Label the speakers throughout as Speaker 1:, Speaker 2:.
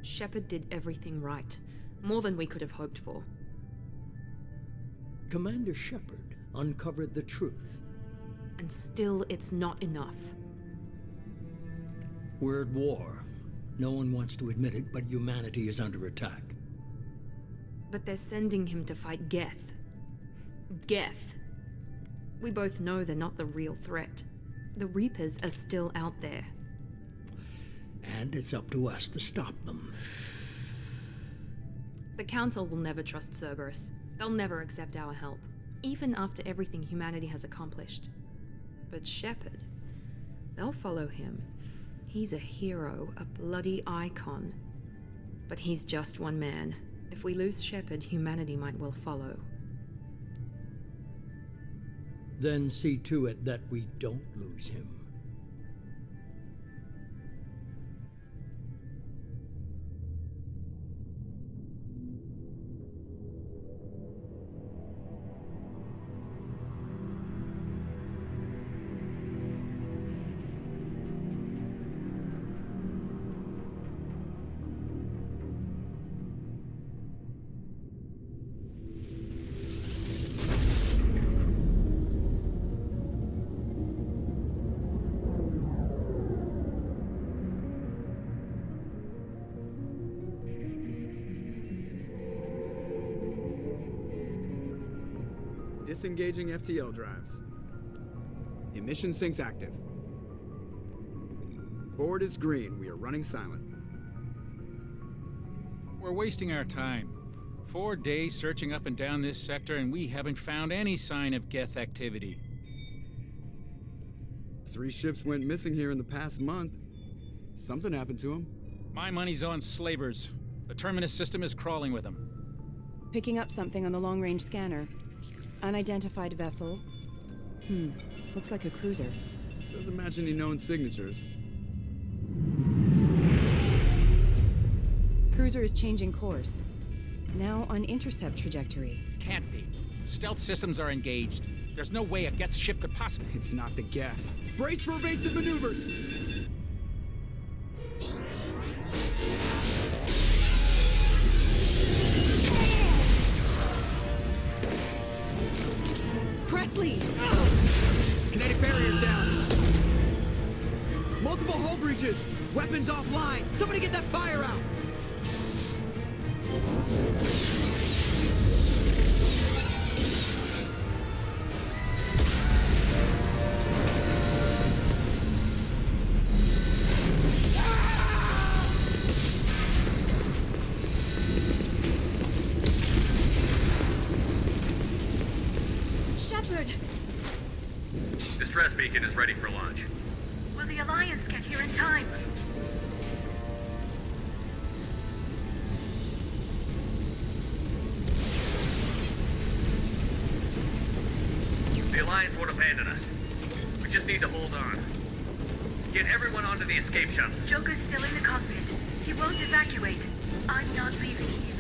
Speaker 1: Shepard did everything right. More than we could have hoped for.
Speaker 2: Commander Shepard uncovered the truth.
Speaker 1: And still, it's not enough.
Speaker 2: We're at war. No one wants to admit it, but humanity is under attack.
Speaker 1: But they're sending him to fight Geth. Geth. We both know they're not the real threat. The Reapers are still out there.
Speaker 2: And it's up to us to stop them.
Speaker 1: The Council will never trust Cerberus. They'll never accept our help, even after everything humanity has accomplished. But Shepard, they'll follow him. He's a hero, a bloody icon. But he's just one man. If we lose Shepard, humanity might well follow.
Speaker 2: Then see to it that we don't lose him.
Speaker 3: Disengaging FTL drives. Emission sinks active. Board is green. We are running silent.
Speaker 4: We're wasting our time. 4 days searching up and down this sector, and we haven't found any sign of Geth activity.
Speaker 3: 3 ships went missing here in the past month. Something happened to them.
Speaker 4: My money's on slavers. The Terminus system is crawling with them.
Speaker 5: Picking up something on the long-range scanner. Unidentified vessel. Looks like a cruiser.
Speaker 3: Doesn't match any known signatures.
Speaker 5: Cruiser is changing course. Now on intercept trajectory.
Speaker 4: Can't be. Stealth systems are engaged. There's no way a Geth ship could possibly...
Speaker 3: It's not the Geth. Brace for evasive maneuvers!
Speaker 5: Presley!
Speaker 3: Kinetic barriers down. Multiple hull breaches. Weapons offline. Somebody get that fire out.
Speaker 5: Shepard!
Speaker 6: Distress beacon is ready for launch.
Speaker 7: Will the Alliance get here in time?
Speaker 6: The Alliance won't abandon us. We just need to hold on. Get everyone onto the escape shuttle.
Speaker 7: Joker's still in the cockpit. He won't evacuate. I'm not leaving either.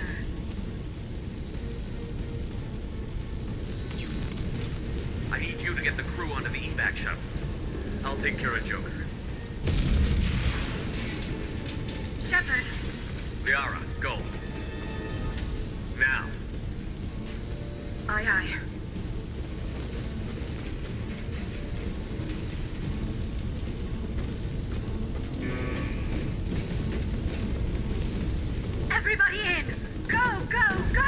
Speaker 6: I need you to get the crew onto the evac shuttles. I'll take care of Joker.
Speaker 7: Shepard!
Speaker 6: Liara, go. Now.
Speaker 7: Aye, aye. Everybody in! Go, go, go!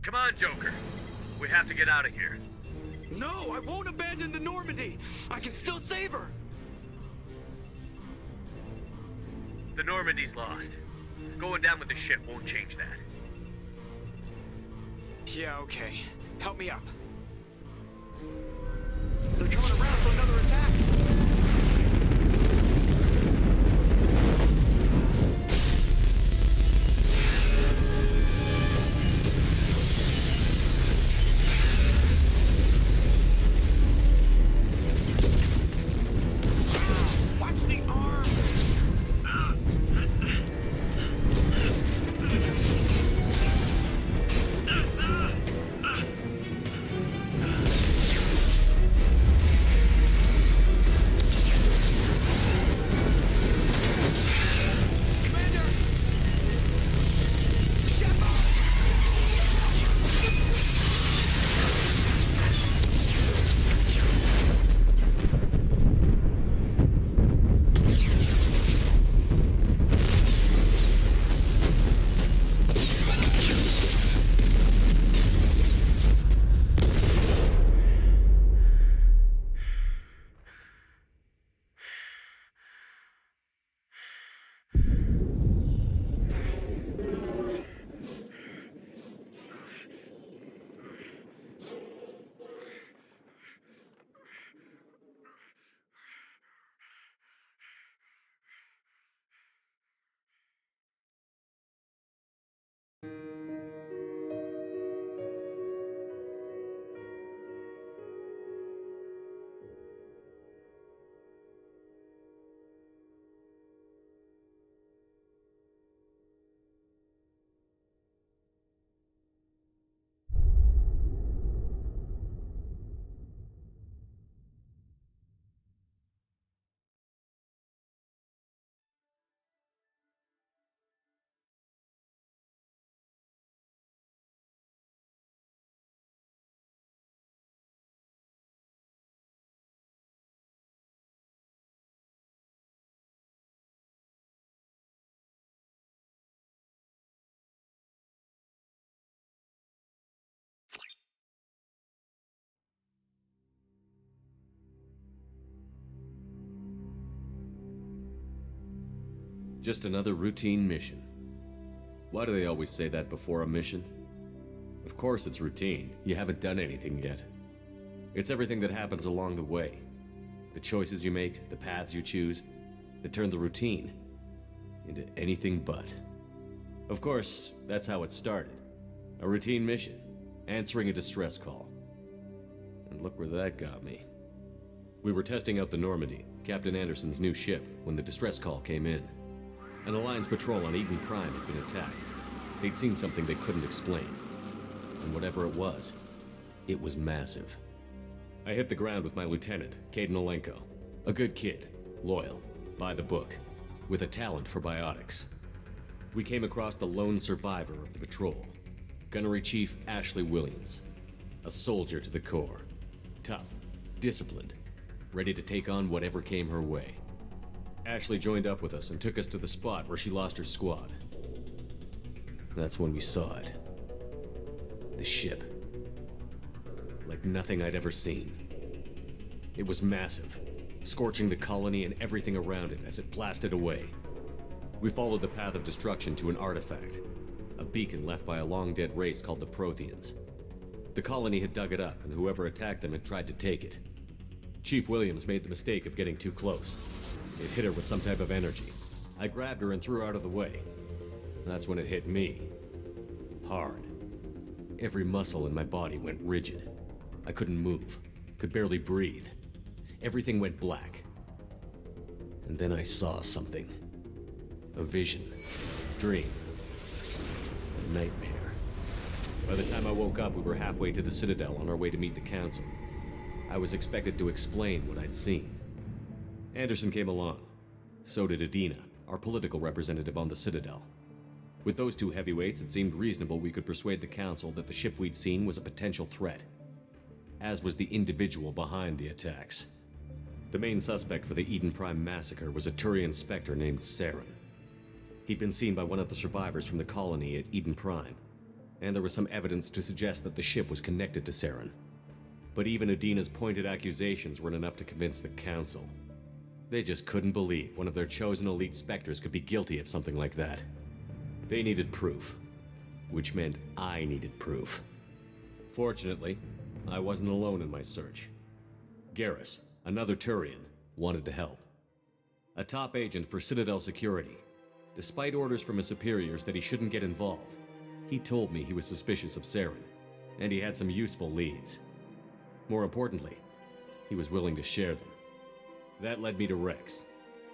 Speaker 6: Come on, Joker. We have to get out of here.
Speaker 3: No, I won't abandon the Normandy. I can still save her.
Speaker 6: The Normandy's lost. Going down with the ship won't change that.
Speaker 3: Yeah, okay. Help me up. They're coming around for another attack. Watch the arm!
Speaker 8: Just another routine mission. Why do they always say that before a mission? Of course it's routine. You haven't done anything yet. It's everything that happens along the way. The choices you make, the paths you choose, that turn the routine into anything but. Of course, that's how it started. A routine mission, answering a distress call. And look where that got me. We were testing out the Normandy, Captain Anderson's new ship, when the distress call came in. An Alliance patrol on Eden Prime had been attacked. They'd seen something they couldn't explain. And whatever it was massive. I hit the ground with my lieutenant, Caden Olenko. A good kid, loyal, by the book, with a talent for biotics. We came across the lone survivor of the patrol, Gunnery Chief Ashley Williams. A soldier to the core. Tough, disciplined, ready to take on whatever came her way. Ashley joined up with us and took us to the spot where she lost her squad. That's when we saw it. The ship. Like nothing I'd ever seen. It was massive, scorching the colony and everything around it as it blasted away. We followed the path of destruction to an artifact, a beacon left by a long-dead race called the Protheans. The colony had dug it up, and whoever attacked them had tried to take it. Chief Williams made the mistake of getting too close. It hit her with some type of energy. I grabbed her and threw her out of the way. That's when it hit me. Hard. Every muscle in my body went rigid. I couldn't move, could barely breathe. Everything went black. And then I saw something. A vision. Dream. A nightmare. By the time I woke up, we were halfway to the Citadel on our way to meet the Council. I was expected to explain what I'd seen. Anderson came along. So did Adina, our political representative on the Citadel. With those two heavyweights, it seemed reasonable we could persuade the Council that the ship we'd seen was a potential threat. As was the individual behind the attacks. The main suspect for the Eden Prime massacre was a Turian Spectre named Saren. He'd been seen by one of the survivors from the colony at Eden Prime. and there was some evidence to suggest that the ship was connected to Saren. But even Udina's pointed accusations weren't enough to convince the Council. They just couldn't believe one of their chosen elite Spectres could be guilty of something like that. They needed proof, which meant I needed proof. Fortunately, I wasn't alone in my search. Garrus, another Turian, wanted to help. A top agent for Citadel Security. Despite orders from his superiors that he shouldn't get involved, he told me he was suspicious of Saren, and he had some useful leads. More importantly, he was willing to share them. That led me to Rex,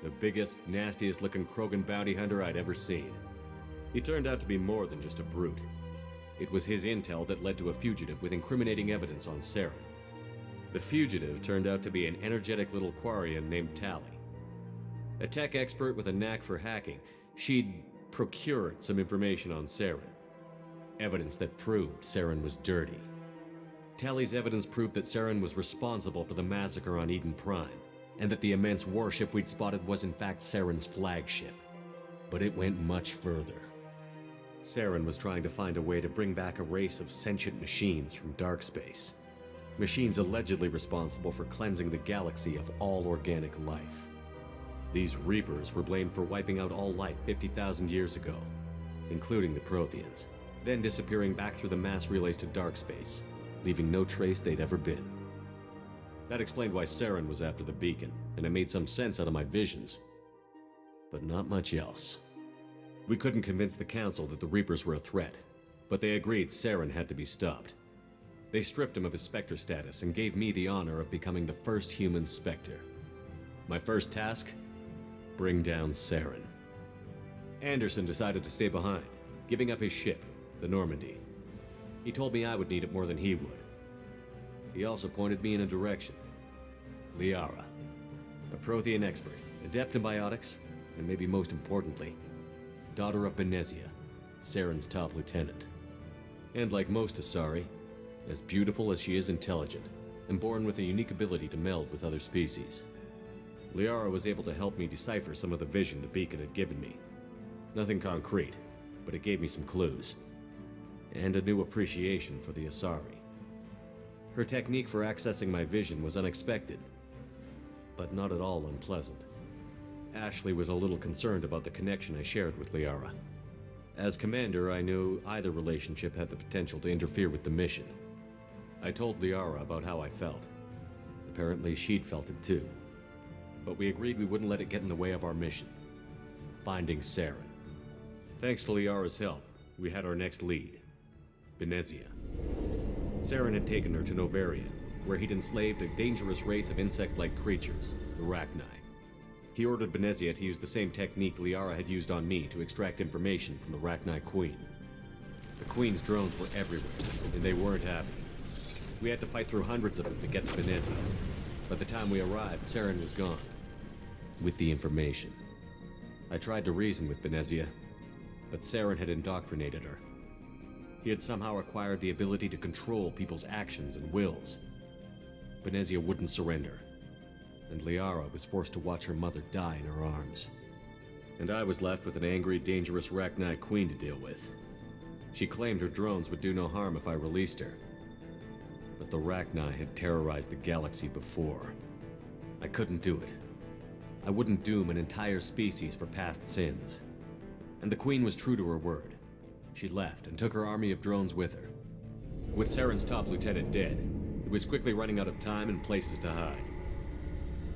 Speaker 8: the biggest, nastiest looking Krogan bounty hunter I'd ever seen. He turned out to be more than just a brute. It was his intel that led to a fugitive with incriminating evidence on Saren. The fugitive turned out to be an energetic little Quarian named Tali. A tech expert with a knack for hacking, she'd procured some information on Saren. Evidence that proved Saren was dirty. Tali's evidence proved that Saren was responsible for the massacre on Eden Prime, and that the immense warship we'd spotted was in fact Saren's flagship. But it went much further. Saren was trying to find a way to bring back a race of sentient machines from dark space. Machines allegedly responsible for cleansing the galaxy of all organic life. These Reapers were blamed for wiping out all life 50,000 years ago, including the Protheans, then disappearing back through the mass relays to dark space, leaving no trace they'd ever been. That explained why Saren was after the beacon, and it made some sense out of my visions. But not much else. We couldn't convince the Council that the Reapers were a threat, but they agreed Saren had to be stopped. They stripped him of his Spectre status and gave me the honor of becoming the first human Spectre. My first task? Bring down Saren. Anderson decided to stay behind, giving up his ship, the Normandy. He told me I would need it more than he would. He also pointed me in a direction. Liara, a Prothean expert, adept in biotics, and maybe most importantly, daughter of Benezia, Saren's top lieutenant. And like most Asari, as beautiful as she is intelligent, and born with a unique ability to meld with other species. Liara was able to help me decipher some of the vision the beacon had given me. Nothing concrete, but it gave me some clues. And a new appreciation for the Asari. Her technique for accessing my vision was unexpected, but not at all unpleasant. Ashley was a little concerned about the connection I shared with Liara. As commander, I knew either relationship had the potential to interfere with the mission. I told Liara about how I felt. Apparently, she'd felt it too. But we agreed we wouldn't let it get in the way of our mission. Finding Saren. Thanks to Liara's help, we had our next lead. Benezia. Saren had taken her to Novaria, where he'd enslaved a dangerous race of insect-like creatures, the Rachni. He ordered Benezia to use the same technique Liara had used on me to extract information from the Rachni Queen. The Queen's drones were everywhere, and they weren't happy. We had to fight through hundreds of them to get to Benezia. By the time we arrived, Saren was gone. With the information. I tried to reason with Benezia, but Saren had indoctrinated her. He had somehow acquired the ability to control people's actions and wills. Benezia wouldn't surrender, and Liara was forced to watch her mother die in her arms. And I was left with an angry, dangerous Rachni Queen to deal with. She claimed her drones would do no harm if I released her. But the Rachni had terrorized the galaxy before. I couldn't do it. I wouldn't doom an entire species for past sins. And the Queen was true to her word. She left and took her army of drones with her. With Saren's top lieutenant dead, he was quickly running out of time and places to hide.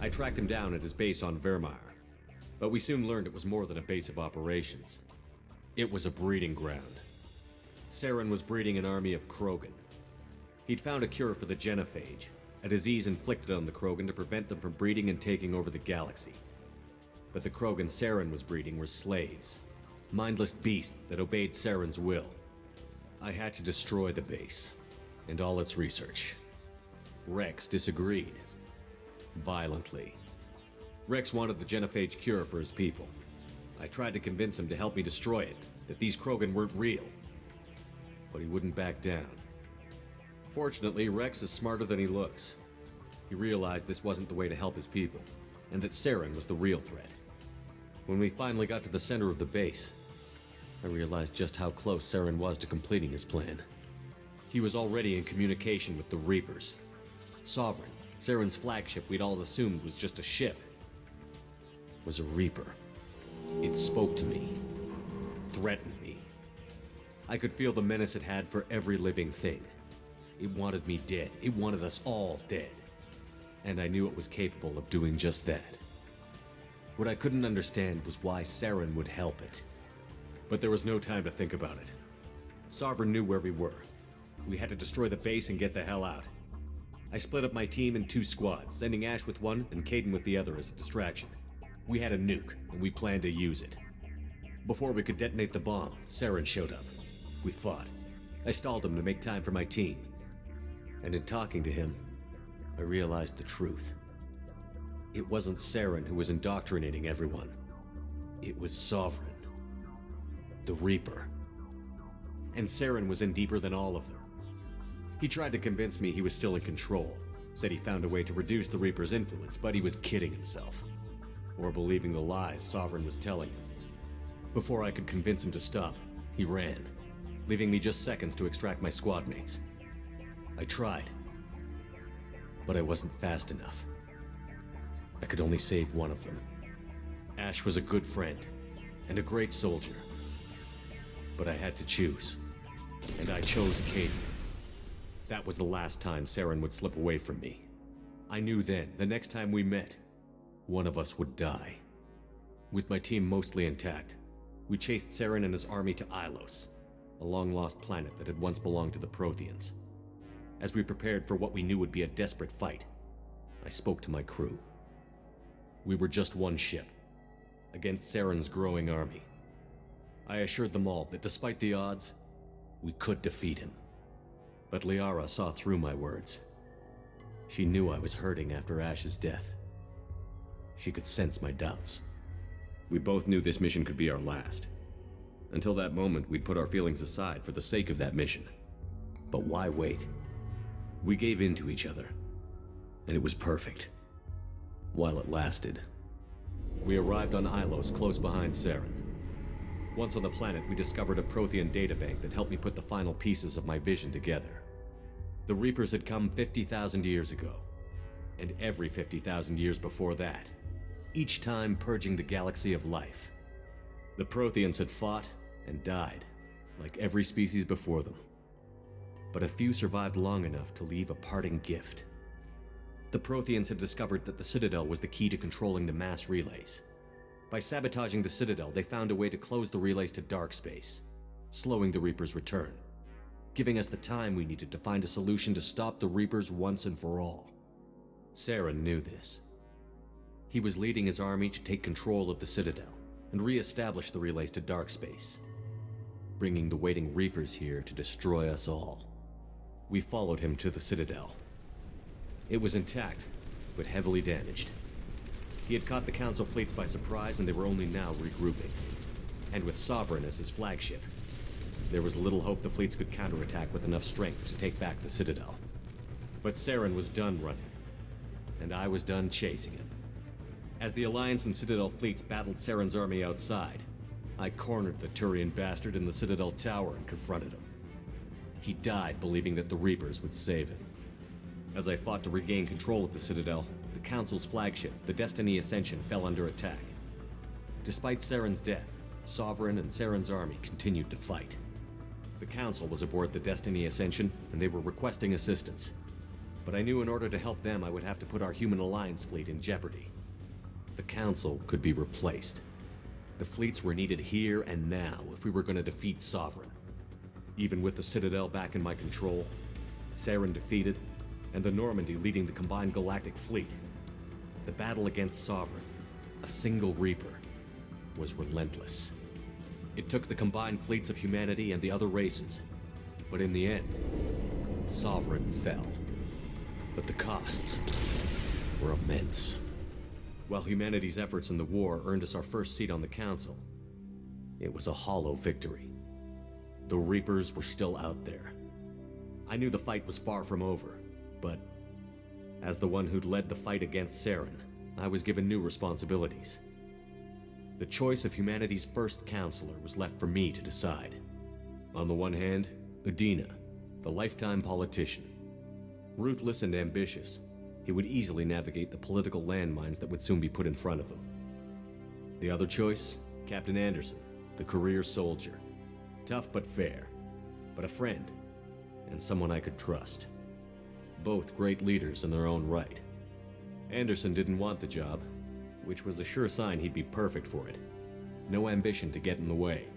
Speaker 8: I tracked him down at his base on Vermeer, but we soon learned it was more than a base of operations. It was a breeding ground. Saren was breeding an army of Krogan. He'd found a cure for the genophage, a disease inflicted on the Krogan to prevent them from breeding and taking over the galaxy. But the Krogan Saren was breeding were slaves, mindless beasts that obeyed Saren's will. I had to destroy the base, and all its research. Rex disagreed. Violently. Rex wanted the genophage cure for his people. I tried to convince him to help me destroy it, that these Krogan weren't real. But he wouldn't back down. Fortunately, Rex is smarter than he looks. He realized this wasn't the way to help his people, and that Saren was the real threat. When we finally got to the center of the base, I realized just how close Saren was to completing his plan. He was already in communication with the Reapers. Sovereign, Saren's flagship we'd all assumed was just a ship, was a Reaper. It spoke to me, threatened me. I could feel the menace it had for every living thing. It wanted me dead. It wanted us all dead. And I knew it was capable of doing just that. What I couldn't understand was why Saren would help it. But there was no time to think about it. Sovereign knew where we were. We had to destroy the base and get the hell out. I split up my team in 2 squads, sending Ash with one and Caden with the other as a distraction. We had a nuke, and we planned to use it. Before we could detonate the bomb, Saren showed up. We fought. I stalled him to make time for my team. And in talking to him, I realized the truth. It wasn't Saren who was indoctrinating everyone. It was Sovereign. The Reaper. And Saren was in deeper than all of them. He tried to convince me he was still in control, said he found a way to reduce the Reaper's influence, but he was kidding himself. Or believing the lies Sovereign was telling him. Before I could convince him to stop, he ran, leaving me just seconds to extract my squad mates. I tried, but I wasn't fast enough. I could only save one of them. Ash was a good friend, and a great soldier. But I had to choose, and I chose Caden. That was the last time Saren would slip away from me. I knew then, the next time we met, one of us would die. With my team mostly intact, we chased Saren and his army to Ilos, a long-lost planet that had once belonged to the Protheans. As we prepared for what we knew would be a desperate fight, I spoke to my crew. We were just one ship, against Saren's growing army. I assured them all that despite the odds, we could defeat him. But Liara saw through my words. She knew I was hurting after Ash's death. She could sense my doubts. We both knew this mission could be our last. Until that moment, we'd put our feelings aside for the sake of that mission. But why wait? We gave in to each other, and it was perfect. While it lasted. We arrived on Ilos close behind Saren. Once on the planet, we discovered a Prothean databank that helped me put the final pieces of my vision together. The Reapers had come 50,000 years ago, and every 50,000 years before that, each time purging the galaxy of life. The Protheans had fought and died, like every species before them. But a few survived long enough to leave a parting gift. The Protheans had discovered that the Citadel was the key to controlling the mass relays. By sabotaging the Citadel, they found a way to close the relays to dark space, slowing the Reapers' return, giving us the time we needed to find a solution to stop the Reapers once and for all. Saren knew this. He was leading his army to take control of the Citadel and re-establish the relays to dark space, bringing the waiting Reapers here to destroy us all. We followed him to the Citadel. It was intact, but heavily damaged. He had caught the Council fleets by surprise, and they were only now regrouping. And with Sovereign as his flagship, there was little hope the fleets could counterattack with enough strength to take back the Citadel. But Saren was done running, and I was done chasing him. As the Alliance and Citadel fleets battled Saren's army outside, I cornered the Turian bastard in the Citadel tower and confronted him. He died believing that the Reapers would save him. As I fought to regain control of the Citadel, the Council's flagship, the Destiny Ascension, fell under attack. Despite Saren's death, Sovereign and Saren's army continued to fight. The Council was aboard the Destiny Ascension, and they were requesting assistance. But I knew in order to help them, I would have to put our Human Alliance fleet in jeopardy. The Council could be replaced. The fleets were needed here and now if we were going to defeat Sovereign. Even with the Citadel back in my control, Saren defeated, and the Normandy leading the combined galactic fleet, the battle against Sovereign, a single Reaper, was relentless. It took the combined fleets of humanity and the other races, but in the end, Sovereign fell. But the costs were immense. While humanity's efforts in the war earned us our first seat on the Council, it was a hollow victory. The Reapers were still out there. I knew the fight was far from over, but as the one who'd led the fight against Saren, I was given new responsibilities. The choice of humanity's first counselor was left for me to decide. On the one hand, Udina, the lifetime politician. Ruthless and ambitious, he would easily navigate the political landmines that would soon be put in front of him. The other choice, Captain Anderson, the career soldier. Tough but fair, but a friend, and someone I could trust. Both great leaders in their own right. Anderson didn't want the job, which was a sure sign he'd be perfect for it. No ambition to get in the way.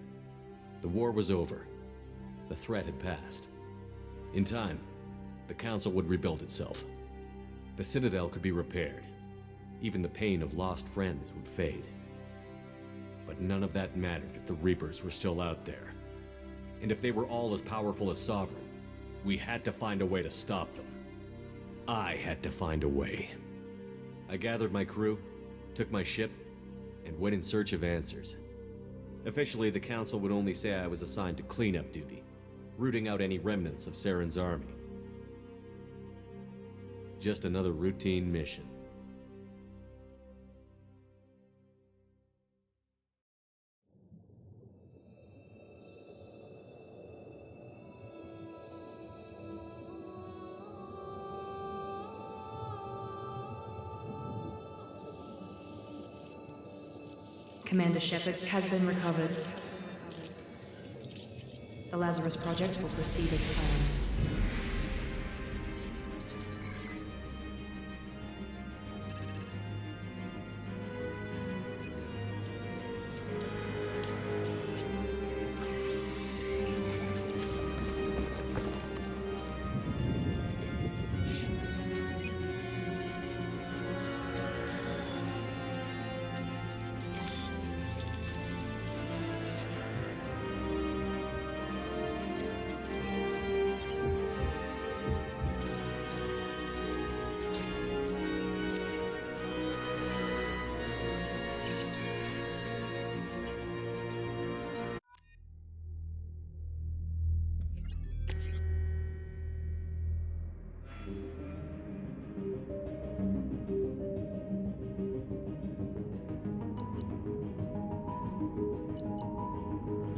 Speaker 8: The war was over. The threat had passed. In time, the Council would rebuild itself. The Citadel could be repaired. Even the pain of lost friends would fade. But none of that mattered if the Reapers were still out there. And if they were all as powerful as Sovereign, we had to find a way to stop them. I had to find a way. I gathered my crew, took my ship, and went in search of answers. Officially, the Council would only say I was assigned to cleanup duty, rooting out any remnants of Saren's army. Just another routine mission.
Speaker 1: Commander Shepard has been recovered. The Lazarus Project will proceed as planned.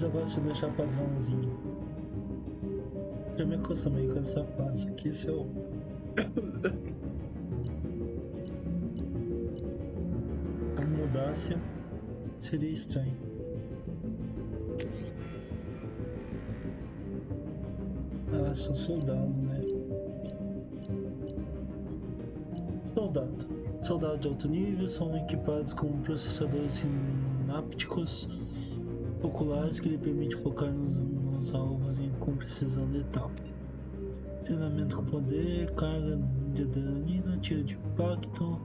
Speaker 9: Agora se deixar padrãozinho. Já me acostumei com essa fase aqui, se eu mudasse, seria estranho. Ah, sou soldado, né? Soldado de alto nível são equipados com processadores sinápticos oculares que lhe permite focar nos alvos com precisão letal. Treinamento com poder, carga de adrenalina, tiro de impacto,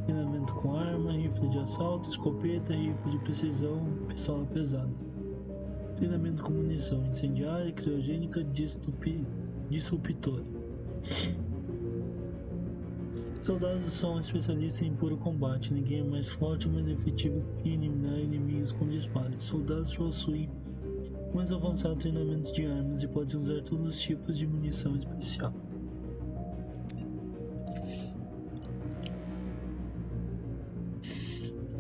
Speaker 9: treinamento com arma, rifle de assalto, escopeta, rifle de precisão, pistola pesada. Treinamento com munição incendiária, criogênica, disruptora. Soldados são especialistas em puro combate. Ninguém é mais forte ou mais efetivo que eliminar inimigos com disparos. Soldados possuem mais avançado treinamento de armas e podem usar todos os tipos de munição especial.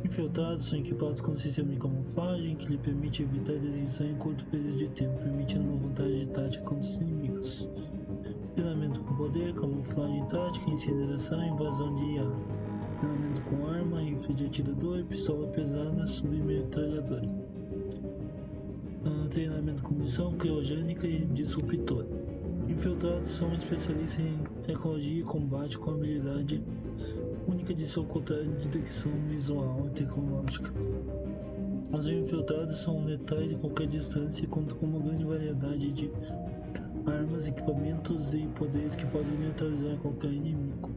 Speaker 9: Infiltrados são equipados com um sistema de camuflagem que lhe permite evitar detenção em curto período de tempo, permitindo uma vantagem tática contra os inimigos. Treinamento com poder, camuflagem tática, incineração e invasão de IA. Treinamento com arma, rifle de atirador, pistola pesada, submetralhadora. Treinamento com munição criogênica e disruptora. Infiltrados são especialistas em tecnologia e combate com habilidade única de se ocultar de detecção visual e tecnológica. Os infiltrados são letais de qualquer distância e contam com uma grande variedade de armas, equipamentos e poderes que podem neutralizar qualquer inimigo.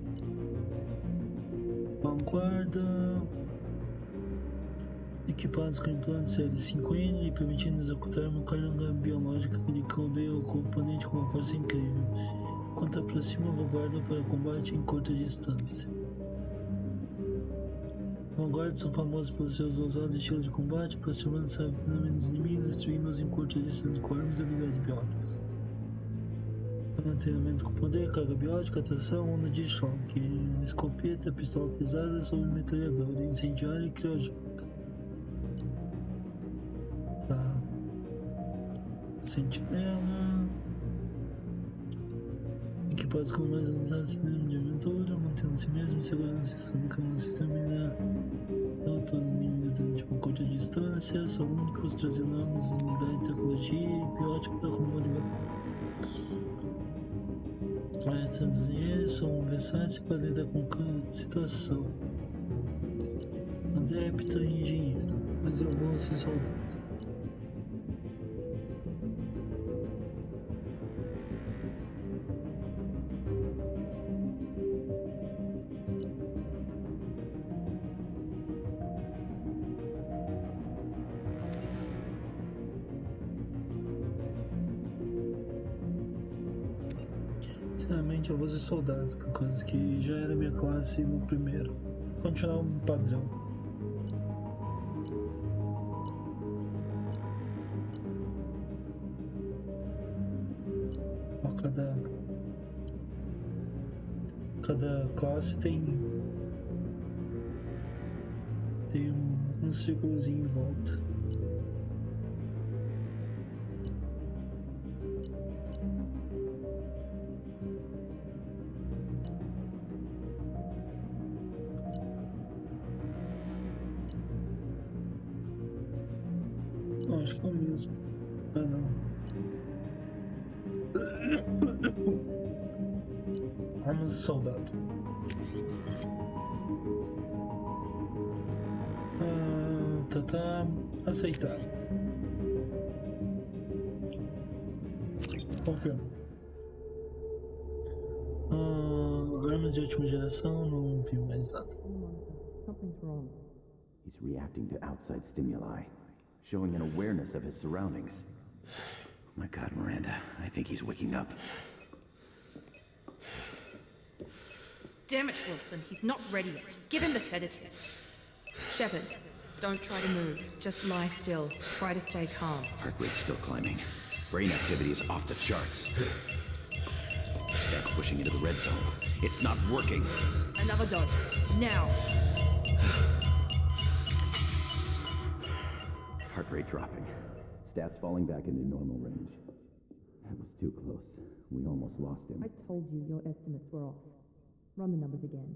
Speaker 9: Vanguarda. Equipados com implantes L5N e permitindo executar uma carga biológica que lhe cobre o componente com uma força incrível, enquanto aproxima a vanguarda para combate em curta distância. Vanguardas são famosos pelos seus ousados estilos de combate, aproximando-se rapidamente dos inimigos e destruindo-os em curta distância com armas e habilidades biológicas. Treinamento com poder, carga biótica, atração, onda de choque, escopeta, pistola pesada, submetralhadora, incendiária e criogênica. sentinela. Equipados com mais avançado sistema de aventura, mantendo si mesmo segurança sob o sistema ainda. Todos os inimigos de tipo curta distância são únicos, trazendo armas, unidades de tecnologia e biótico para combate de batalha. Todos eles são versáteis para lidar com cada situação. Adepto e engenheiro, mas eu vou ser soldado. Sinceramente, eu vou ser soldado, por causa que já era minha classe no primeiro. Continuar um padrão. Ó, cada classe tem um círculozinho em volta. Acho que é o mesmo. Ah, não. Vamos, soldado. Tá. Aceitar. Confirmo. Armas de última geração, não vi mais nada.
Speaker 1: Something's wrong.
Speaker 10: He's reacting to outside stimuli, showing an awareness of his surroundings. My God, Miranda, I think he's waking up.
Speaker 1: Damn it, Wilson. He's not ready yet. Give him the sedative. Shepard, don't try to move. Just lie still. Try to stay calm.
Speaker 10: Heart rate's still climbing. Brain activity is off the charts. Stats pushing into the red zone. It's not working.
Speaker 1: Another dose. Now.
Speaker 10: Heart rate dropping. Stats falling back into normal range. That was too close. We almost lost him.
Speaker 1: I told you your estimates were off. Run the numbers again.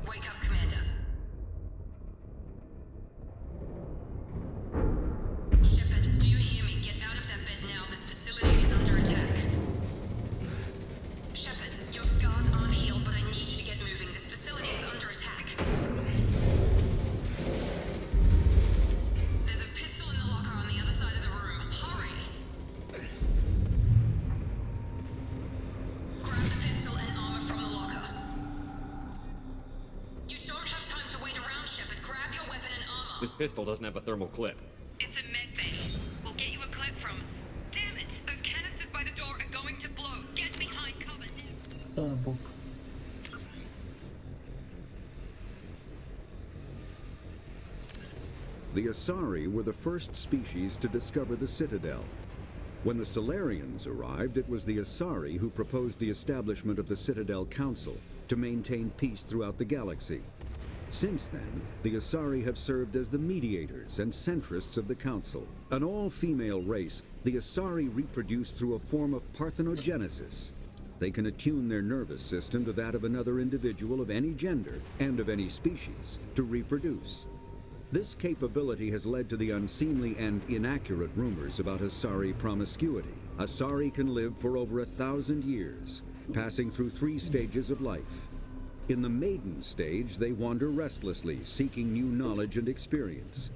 Speaker 7: Wake up, Commander. Shepard, do you hear me? Get out of that bed now. This facility is under attack. Shepard, your scars aren't healed, but I need you to get moving. This facility is under attack. There's a pistol in the locker on the other side of the room. Hurry! Grab the pistol and armor from the locker. You don't have time to wait around, Shepard. Grab your weapon and armor.
Speaker 8: This pistol doesn't have a thermal clip.
Speaker 7: It's a med bay. We'll get you a clip from... Damn it! Those canisters by the door are going to blow. Get behind cover now.
Speaker 9: Cala a boca.
Speaker 11: The Asari were the first species to discover the Citadel. When the Solarians arrived, it was the Asari who proposed the establishment of the Citadel Council to maintain peace throughout the galaxy. Since then, the Asari have served as the mediators and centrists of the Council. An all-female race, the Asari reproduce through a form of parthenogenesis. They can attune their nervous system to that of another individual of any gender and of any species to reproduce. This capability has led to the unseemly and inaccurate rumors about Asari promiscuity. Asari can live for over 1,000 years, passing through 3 stages of life. In the maiden stage, they wander restlessly, seeking new knowledge and experience.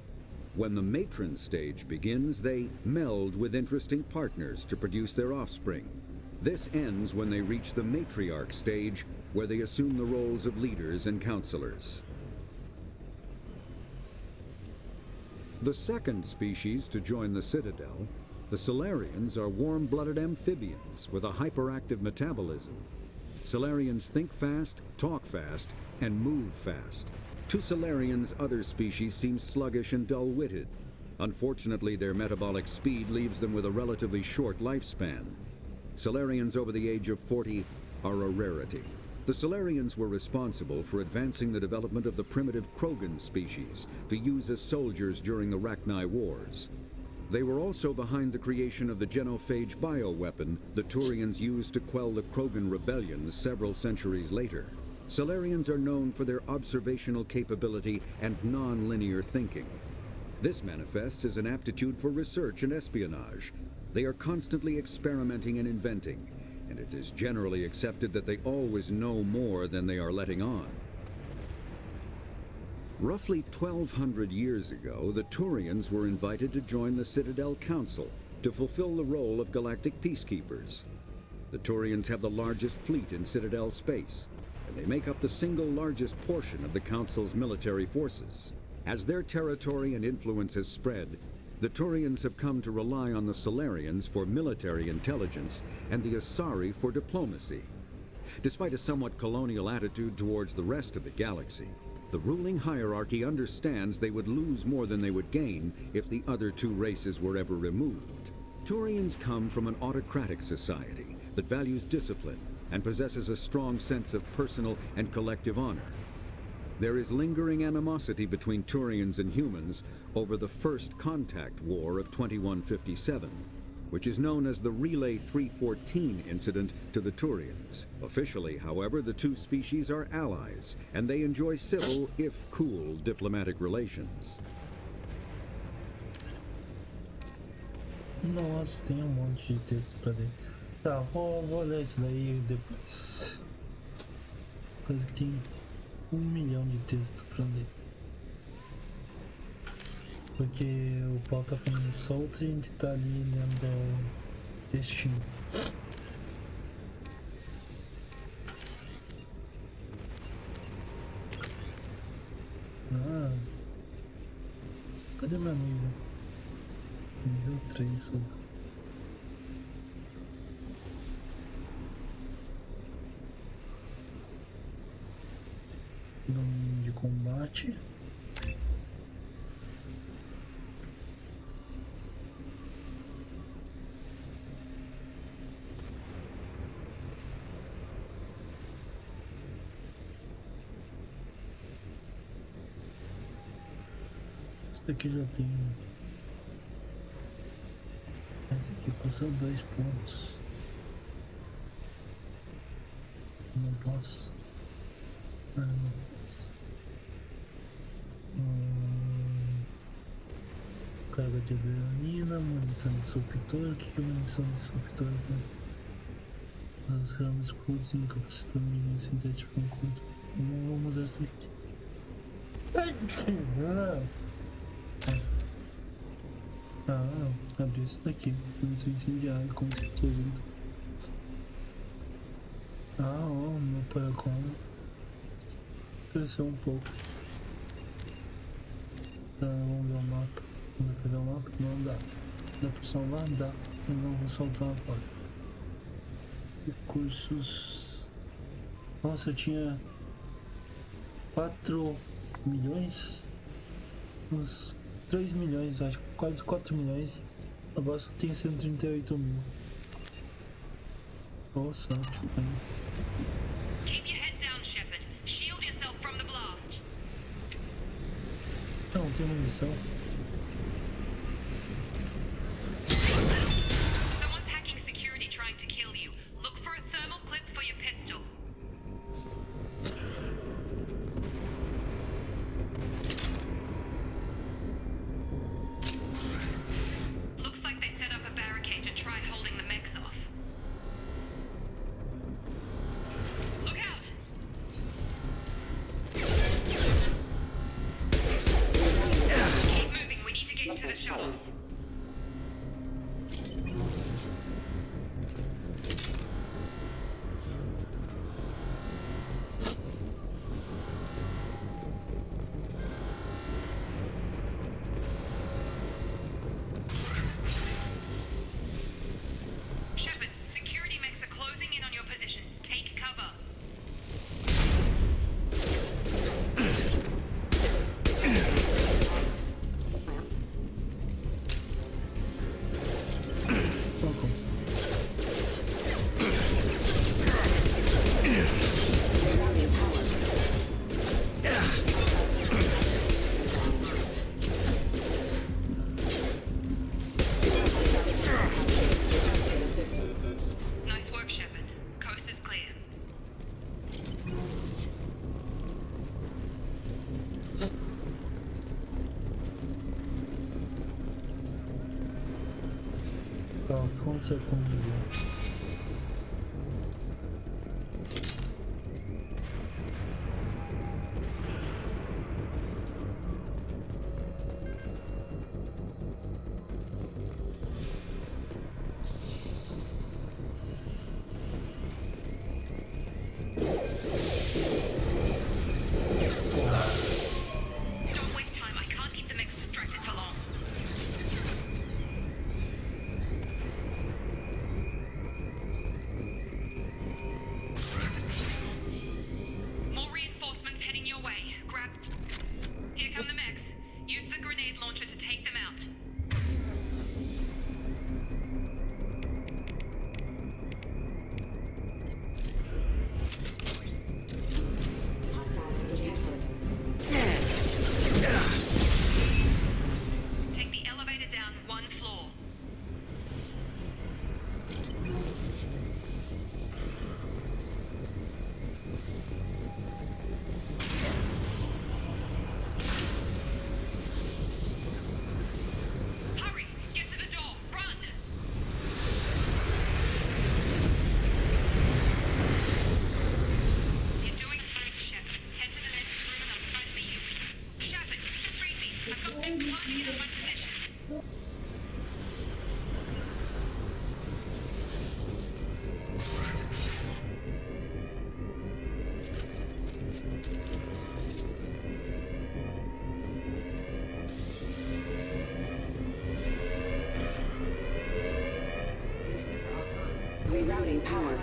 Speaker 11: When the matron stage begins, they meld with interesting partners to produce their offspring. This ends when they reach the matriarch stage, where they assume the roles of leaders and counselors. The second species to join the Citadel, the Solarians, are warm-blooded amphibians with a hyperactive metabolism. Solarians think fast, talk fast, and move fast. To Solarians, other species seem sluggish and dull-witted. Unfortunately, their metabolic speed leaves them with a relatively short lifespan. Solarians over the age of 40 are a rarity. The Solarians were responsible for advancing the development of the primitive Krogan species to use as soldiers during the Rachni Wars. They were also behind the creation of the genophage bioweapon the Turians used to quell the Krogan rebellions several centuries later. Solarians are known for their observational capability and non-linear thinking. This manifests as an aptitude for research and espionage. They are constantly experimenting and inventing, and it is generally accepted that they always know more than they are letting on. Roughly 1,200 years ago, the Turians were invited to join the Citadel Council to fulfill the role of galactic peacekeepers. The Turians have the largest fleet in Citadel space, and they make up the single largest portion of the Council's military forces. As their territory and influence has spread, the Turians have come to rely on the Solarians for military intelligence and the Asari for diplomacy. Despite a somewhat colonial attitude towards the rest of the galaxy, the ruling hierarchy understands they would lose more than they would gain if the other two races were ever removed. Turians come from an autocratic society that values discipline and possesses a strong sense of personal and collective honor. There is lingering animosity between Turians and humans over the First Contact War of 2157, which is known as the Relay 314 incident to the Turians. Officially, however, the two species are allies, and they enjoy civil, if cool, diplomatic relations.
Speaker 9: Nossa, tem monte de texto pra ler. Tá, vou ler isso daí depois. Coisa que tem 1 milhão de texto pra ler. Porque o pau tá comendo solto e a gente tá ali lendo o textinho. Ah, cadê minha noiva? Nível 3, soldado. Domínio de combate. Esse aqui já tem. Esse aqui custa 2 pontos. Não posso. Não posso. Carga de adrenalina, munição de disruptor. O que é munição de disruptor? As ramas curtas incapacitando inimigos sintéticos com curto. Vamos usar essa aqui. Abri isso daqui. Munição incendiária, com certeza. Meu paracola cresceu um pouco. Tá, vamos ver o mapa. Vamos pegar o mapa? Não dá. Dá pra salvar? Dá. Eu não vou salvar agora. Recursos. Nossa, eu tinha 4 milhões? Uns 3 milhões, acho. Quase 4 milhões. Agora só tenho 138 mil. Nossa, ótimo.
Speaker 7: Keep your head down, Shepard. Shield yourself from the blast.
Speaker 9: Não, tem munição.
Speaker 7: Someone's hacking security trying to kill you. Look for a thermal clip for your pistol. Looks like they set up a barricade to try holding the mechs off. Look out! Keep moving, we need to get to the shuttles. Shepard, security mechs are closing in on your position. Take cover.
Speaker 9: Tá, o que aconteceu comigo?
Speaker 7: Don't waste time. I can't keep the mix distracted for long. More reinforcements heading your way. Grab. Here come the mechs. Use the grenade launcher to take them out. Take the elevator down one floor. Hurry! Get to the door! Run! You're doing fine, Shep. Head to the next room and I'll try to beat you. Shepard, read me. I've got things closing in on my position.
Speaker 12: Rerouting power.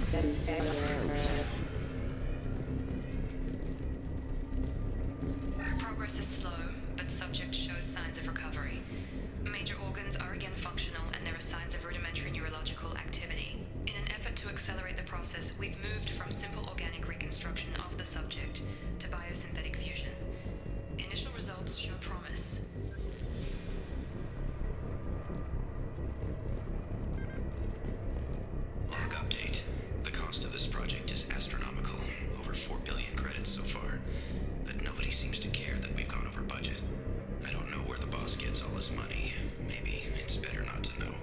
Speaker 12: Steps
Speaker 7: Progress is slow, but subject shows signs of recovery. Major organs are again functional, and there are signs of rudimentary neurological activity. In an effort to accelerate the process, we've moved from simple organic reconstruction of the subject to biosynthetic fusion. Initial results show promise.
Speaker 13: Log update. The cost of this project is astronomical. Over 4 billion credits so far. But nobody seems to care that we've gone over budget. I don't know where the boss gets all his money. Maybe it's better not to know.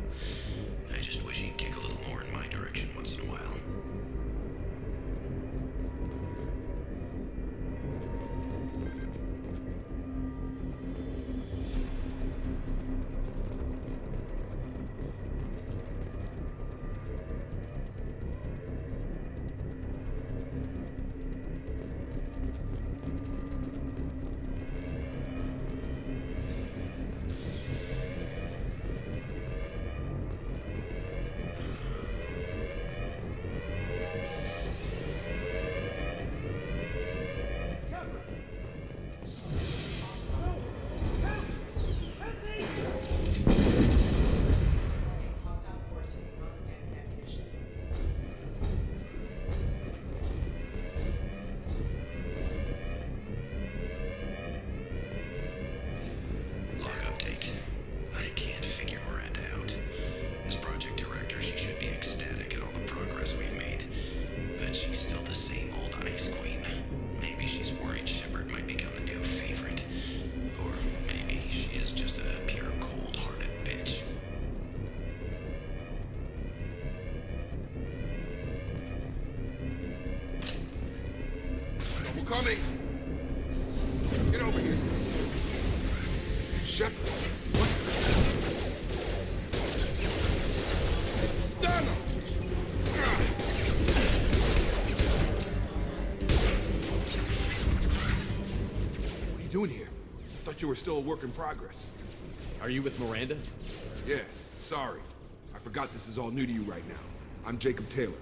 Speaker 13: I just wish he'd kick a little more in my direction once in a while. Log update. I can't figure Miranda out. As project director, she should be ecstatic at all the progress we've made. But she's still the same old ice queen. Maybe she's worried Shepard might become the new favorite. Or maybe she is just a pure cold-hearted bitch.
Speaker 14: Double coming! Get over here! Shepard! What? Stun him! What are you doing here? Thought you were still a work in progress.
Speaker 8: Are you with Miranda?
Speaker 14: Yeah, sorry. I forgot this is all new to you right now. I'm Jacob Taylor.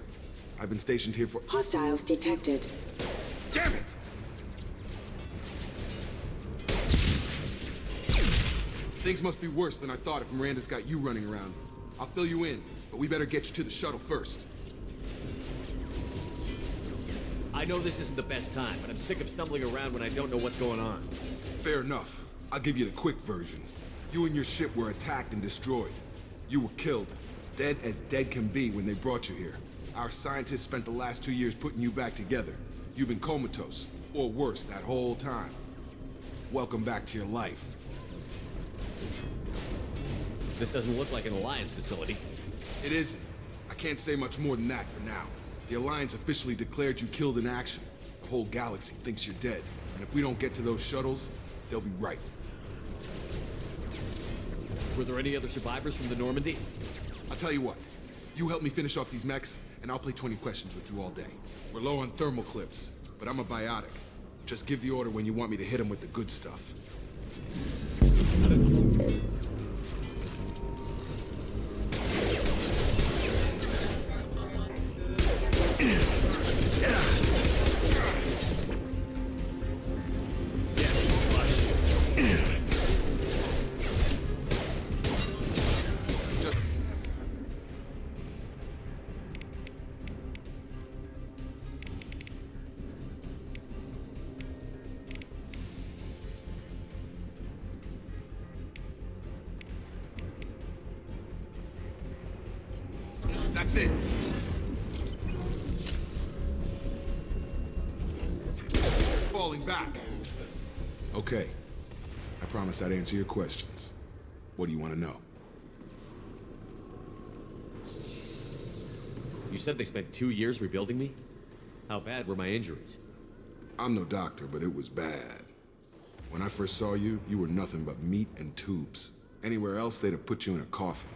Speaker 14: I've been stationed here for—
Speaker 12: Hostiles detected.
Speaker 14: Damn it! Things must be worse than I thought if Miranda's got you running around. I'll fill you in, but we better get you to the shuttle first.
Speaker 8: I know this isn't the best time, but I'm sick of stumbling around when I don't know what's going on.
Speaker 14: Fair enough. I'll give you the quick version. You and your ship were attacked and destroyed. You were killed. Dead as dead can be when they brought you here. Our scientists spent the last 2 years putting you back together. You've been comatose, or worse, that whole time. Welcome back to your life.
Speaker 8: This doesn't look like an Alliance facility.
Speaker 14: It isn't. I can't say much more than that for now. The Alliance officially declared you killed in action. The whole galaxy thinks you're dead. And if we don't get to those shuttles, they'll be right.
Speaker 8: Were there any other survivors from the Normandy?
Speaker 14: I'll tell you what. You help me finish off these mechs, and I'll play 20 questions with you all day. We're low on thermal clips, but I'm a biotic. Just give the order when you want me to hit them with the good stuff. That's it. Falling back. Okay. I promised I'd answer your questions. What do you want to know?
Speaker 8: You said they spent 2 years rebuilding me? How bad were my injuries?
Speaker 14: I'm no doctor, but it was bad. When I first saw you, you were nothing but meat and tubes. Anywhere else, they'd have put you in a coffin.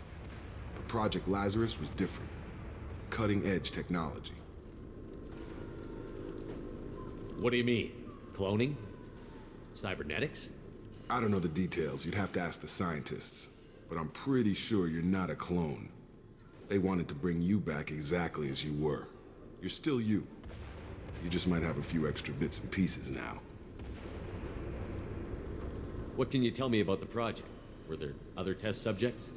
Speaker 14: But Project Lazarus was different. Cutting-edge technology.
Speaker 8: What do you mean? Cloning? Cybernetics?
Speaker 14: I don't know the details. You'd have to ask the scientists. But I'm pretty sure you're not a clone. They wanted to bring you back exactly as you were. You're still you. You just might have a few extra bits and pieces now.
Speaker 8: What can you tell me about the project? Were there other test subjects?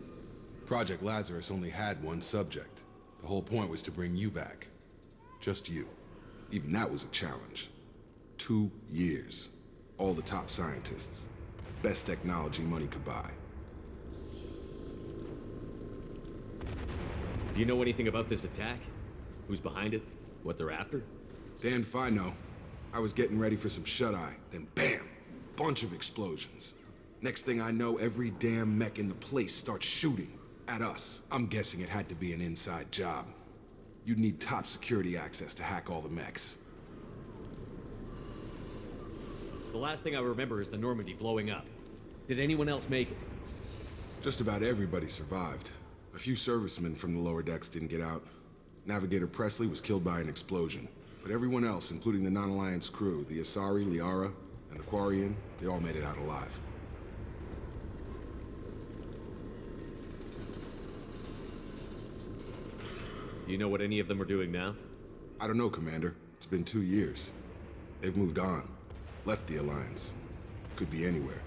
Speaker 14: Project Lazarus only had one subject. The whole point was to bring you back. Just you. Even that was a challenge. 2 years. All the top scientists. Best technology money could buy.
Speaker 8: Do you know anything about this attack? Who's behind it? What they're after?
Speaker 14: Damned if I know. I was getting ready for some shut-eye, then bam! Bunch of explosions. Next thing I know, every damn mech in the place starts shooting. At us. I'm guessing it had to be an inside job. You'd need top security access to hack all the mechs.
Speaker 8: The last thing I remember is the Normandy blowing up. Did anyone else make it?
Speaker 14: Just about everybody survived. A few servicemen from the lower decks didn't get out. Navigator Presley was killed by an explosion. But everyone else, including the non-Alliance crew, the Asari, Liara, and the Quarian, they all made it out alive.
Speaker 8: Do you know what any of them are doing now?
Speaker 14: I don't know, Commander. It's been 2 years. They've moved on. Left the Alliance. Could be anywhere.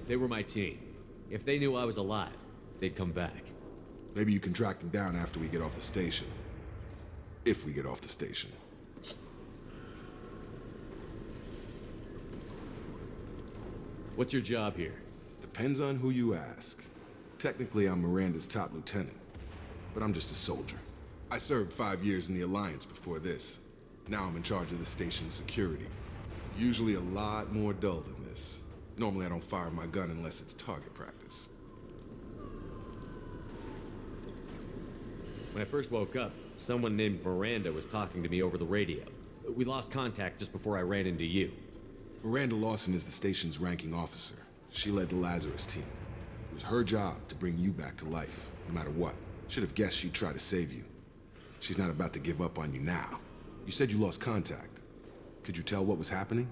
Speaker 8: They were my team. If they knew I was alive, they'd come back.
Speaker 14: Maybe you can track them down after we get off the station. If we get off the station.
Speaker 8: What's your job here?
Speaker 14: Depends on who you ask. Technically, I'm Miranda's top lieutenant. But I'm just a soldier. I served 5 years in the Alliance before this. Now I'm in charge of the station's security. Usually a lot more dull than this. Normally I don't fire my gun unless it's target practice.
Speaker 8: When I first woke up, someone named Miranda was talking to me over the radio. We lost contact just before I ran into you.
Speaker 14: Miranda Lawson is the station's ranking officer. She led the Lazarus team. It was her job to bring you back to life, no matter what. Should have guessed she'd try to save you. She's not about to give up on you now. You said you lost contact. Could you tell what was happening?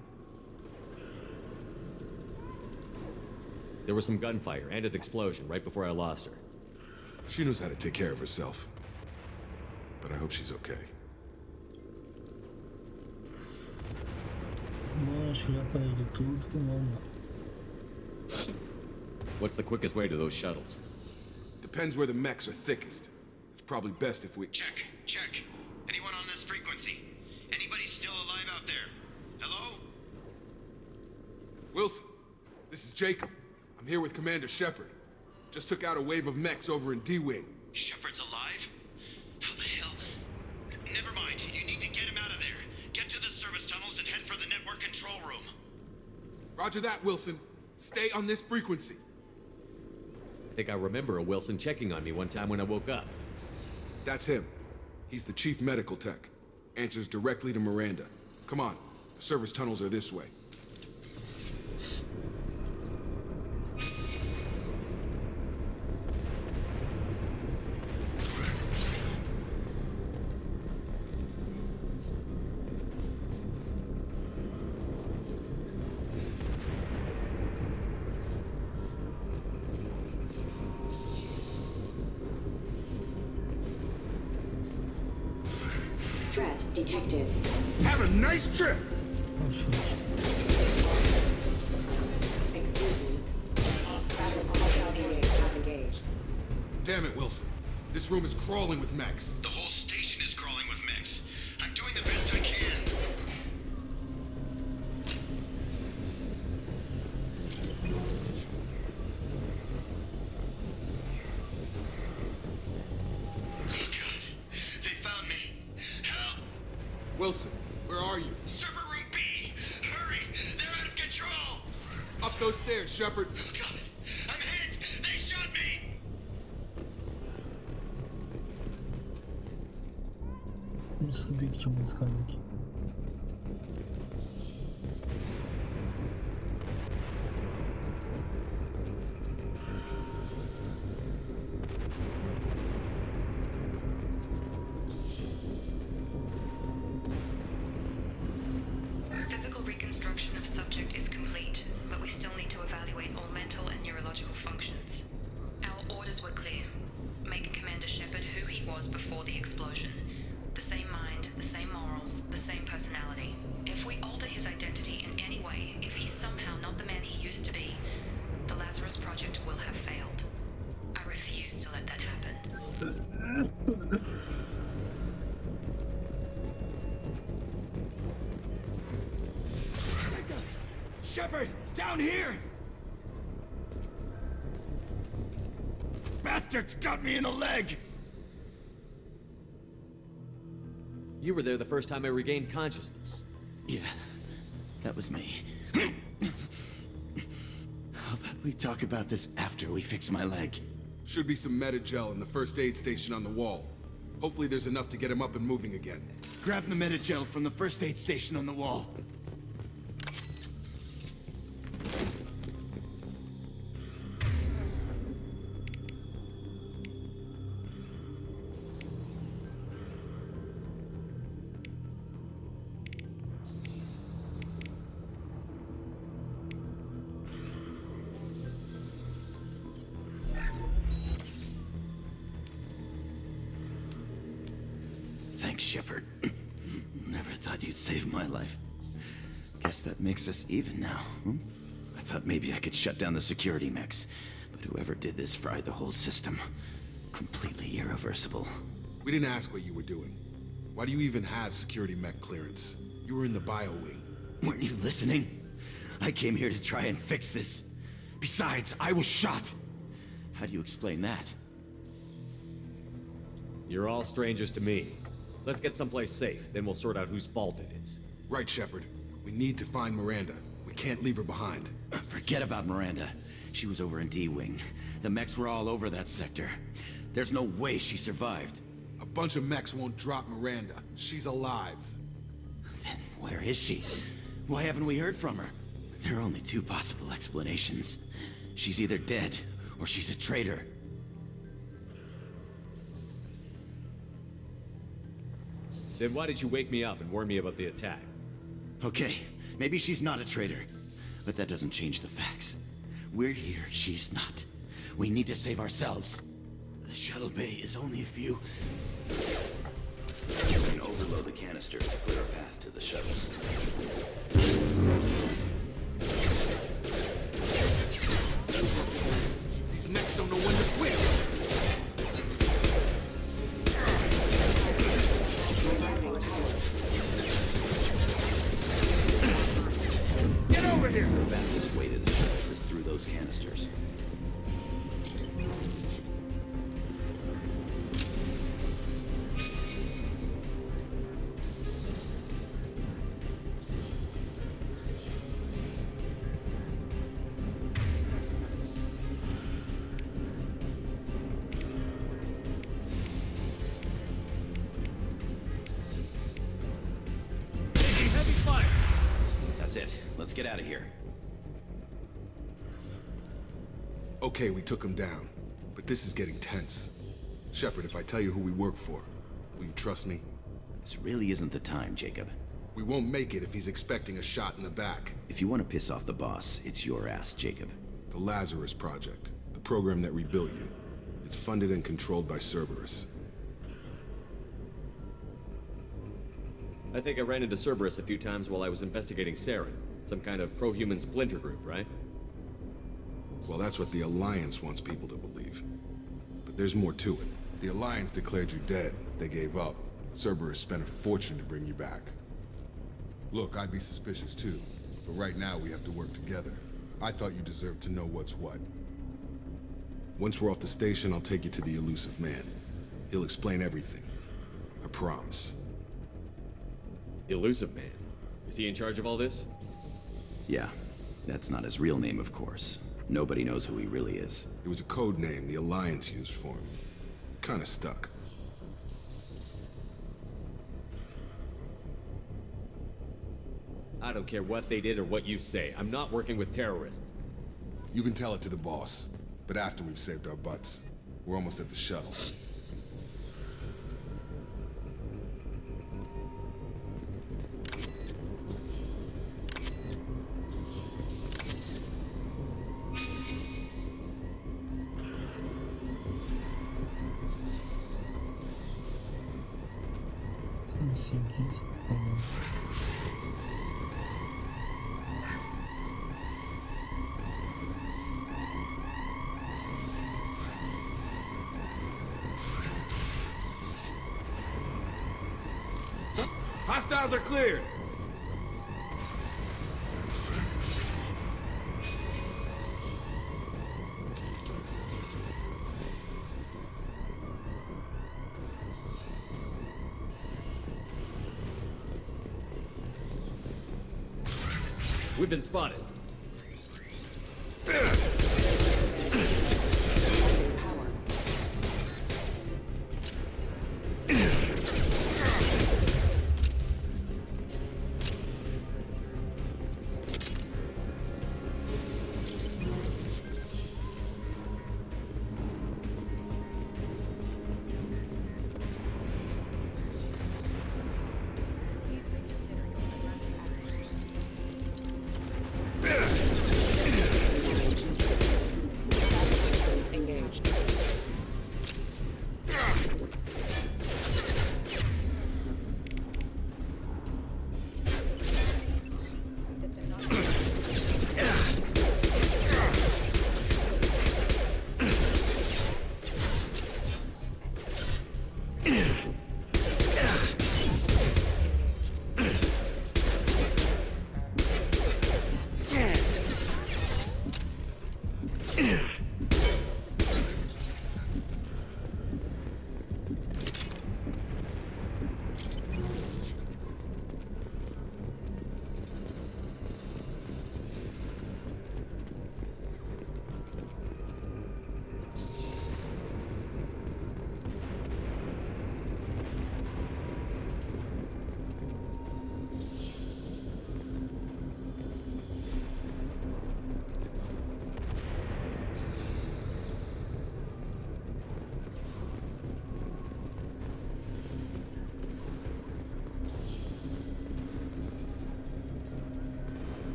Speaker 8: There was some gunfire and an explosion right before I lost her.
Speaker 14: She knows how to take care of herself. But I hope she's okay.
Speaker 9: Bom, acho que já falei de tudo, vamos lá.
Speaker 8: What's the quickest way to those shuttles?
Speaker 14: Depends where the mechs are thickest. It's probably best if we...
Speaker 13: Check. Anyone on this frequency? Anybody still alive out there? Hello?
Speaker 14: Wilson, this is Jacob. I'm here with Commander Shepard. Just took out a wave of mechs over in D-Wing.
Speaker 13: Shepard's alive? How the hell? Never mind. You need to get him out of there. Get to the service tunnels and head for the network control room.
Speaker 14: Roger that, Wilson. Stay on this frequency.
Speaker 8: think I remember a Wilson checking on me one time when I woke up.
Speaker 14: That's him. He's the chief medical tech. Answers directly to Miranda. Come on, the service tunnels are this way.
Speaker 12: Threat detected.
Speaker 14: Have a nice trip!
Speaker 12: Excuse me. Traffic engaged.
Speaker 14: Damn it, Wilson. This room is crawling with mechs.
Speaker 13: The whole station is crawling with mechs. I'm doing the best I can. Oh God, they found me. Help!
Speaker 14: Wilson, where are you?
Speaker 13: Server room B! Hurry! They're out of control!
Speaker 14: Up those stairs, Shepard.
Speaker 13: Oh God, I'm hit! They shot me!
Speaker 9: Como sabia que tinha umas casas aqui?
Speaker 7: Physical reconstruction of subject is complete, but we still need to evaluate all mental and neurological functions. Our orders were clear. Make Commander Shepard who he was before the explosion. The same mind, the same morals, the same personality. If we alter his identity in any way, if he's somehow not the man he used to be, the Lazarus Project will have failed. I refuse to let that happen.
Speaker 15: Shepard, down here! Bastards got me in the leg!
Speaker 8: You were there the first time I regained consciousness.
Speaker 15: Yeah, that was me. How about we talk about this after we fix my leg?
Speaker 14: Should be some Metagel in the first aid station on the wall. Hopefully there's enough to get him up and moving again.
Speaker 15: Grab the Metagel from the first aid station on the wall. Thanks, Shepard. Never thought you'd save my life. Guess that makes us even now, hmm? I thought maybe I could shut down the security mechs, but whoever did this fried the whole system. Completely irreversible.
Speaker 14: We didn't ask what you were doing. Why do you even have security mech clearance? You were in the bio wing.
Speaker 15: Weren't you listening? I came here to try and fix this. Besides, I was shot. How do you explain that?
Speaker 8: You're all strangers to me. Let's get someplace safe, then we'll sort out whose fault it is.
Speaker 14: Right, Shepard. We need to find Miranda. We can't leave her behind.
Speaker 15: Forget about Miranda. She was over in D-Wing. The mechs were all over that sector. There's no way she survived.
Speaker 14: A bunch of mechs won't drop Miranda. She's alive.
Speaker 15: Then where is she? Why haven't we heard from her? There are only two possible explanations. She's either dead, or she's a traitor.
Speaker 8: Then why did you wake me up and warn me about the attack?
Speaker 15: Okay, maybe she's not a traitor, but that doesn't change the facts. We're here, she's not. We need to save ourselves. The shuttle bay is only a few...
Speaker 13: You can overload the canisters to clear a path to the shuttles.
Speaker 14: These mechs don't know when to quit. Get over here!
Speaker 13: The fastest way to the shuttles is through those canisters.
Speaker 15: That's it. Let's get out of here.
Speaker 14: Okay, we took him down, but this is getting tense. Shepard, if I tell you who we work for, will you trust me?
Speaker 15: This really isn't the time, Jacob.
Speaker 14: We won't make it if he's expecting a shot in the back.
Speaker 15: If you want to piss off the boss, it's your ass, Jacob.
Speaker 14: The Lazarus Project, the program that rebuilt you. It's funded and controlled by Cerberus.
Speaker 8: I think I ran into Cerberus a few times while I was investigating Saren. Some kind of pro-human splinter group, right?
Speaker 14: Well, that's what the Alliance wants people to believe. But there's more to it. The Alliance declared you dead. They gave up. Cerberus spent a fortune to bring you back. Look, I'd be suspicious too, but right now we have to work together. I thought you deserved to know what's what. Once we're off the station, I'll take you to the elusive man. He'll explain everything. I promise.
Speaker 8: Elusive man? Is he in charge of all this?
Speaker 15: Yeah. That's not his real name, of course. Nobody knows who he really is.
Speaker 14: It was a code name the Alliance used for him. Kinda stuck.
Speaker 8: I don't care what they did or what you say. I'm not working with terrorists.
Speaker 14: You can tell it to the boss, but after we've saved our butts. We're almost at the shuttle. Hostiles are cleared!
Speaker 8: We've been spotted.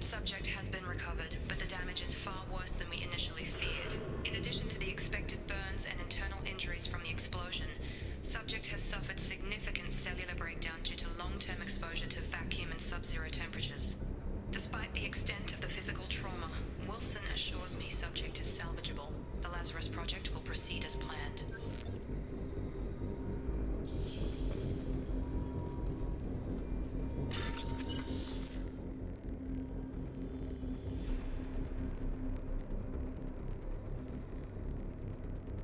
Speaker 7: Subject has been recovered, but the damage is far worse than we initially feared. In addition to the expected burns and internal injuries from the explosion, subject has suffered significant cellular breakdown due to long-term exposure to vacuum and sub-zero temperatures. Despite the extent of the physical trauma, Wilson assures me subject is salvageable. The Lazarus Project will proceed as planned.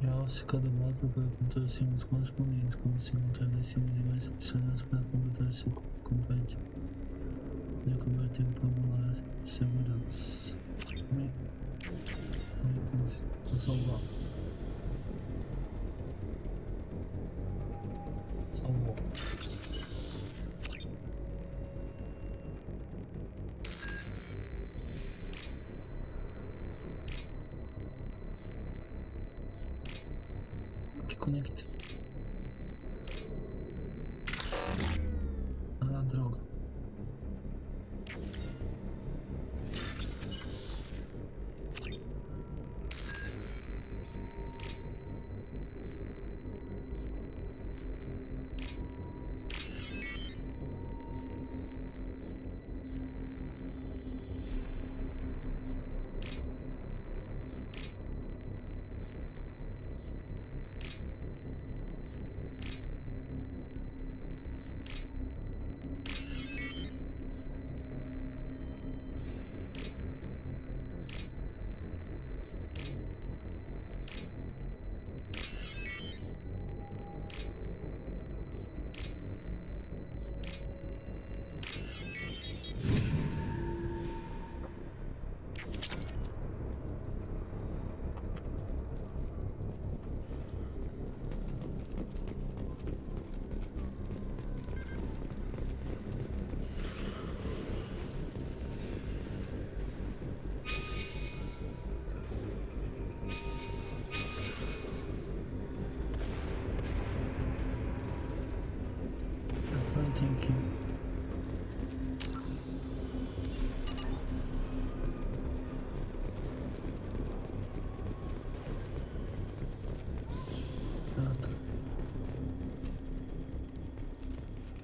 Speaker 9: E ao se cada mostra para encontrar os símbolos correspondentes, como se encontrar 10 símbolos iguais selecionados para completar o seu completo. Na câmera temporal de segurança. Como é que eu salvar? Salvou. Que conecta. Ah, droga. Thank you.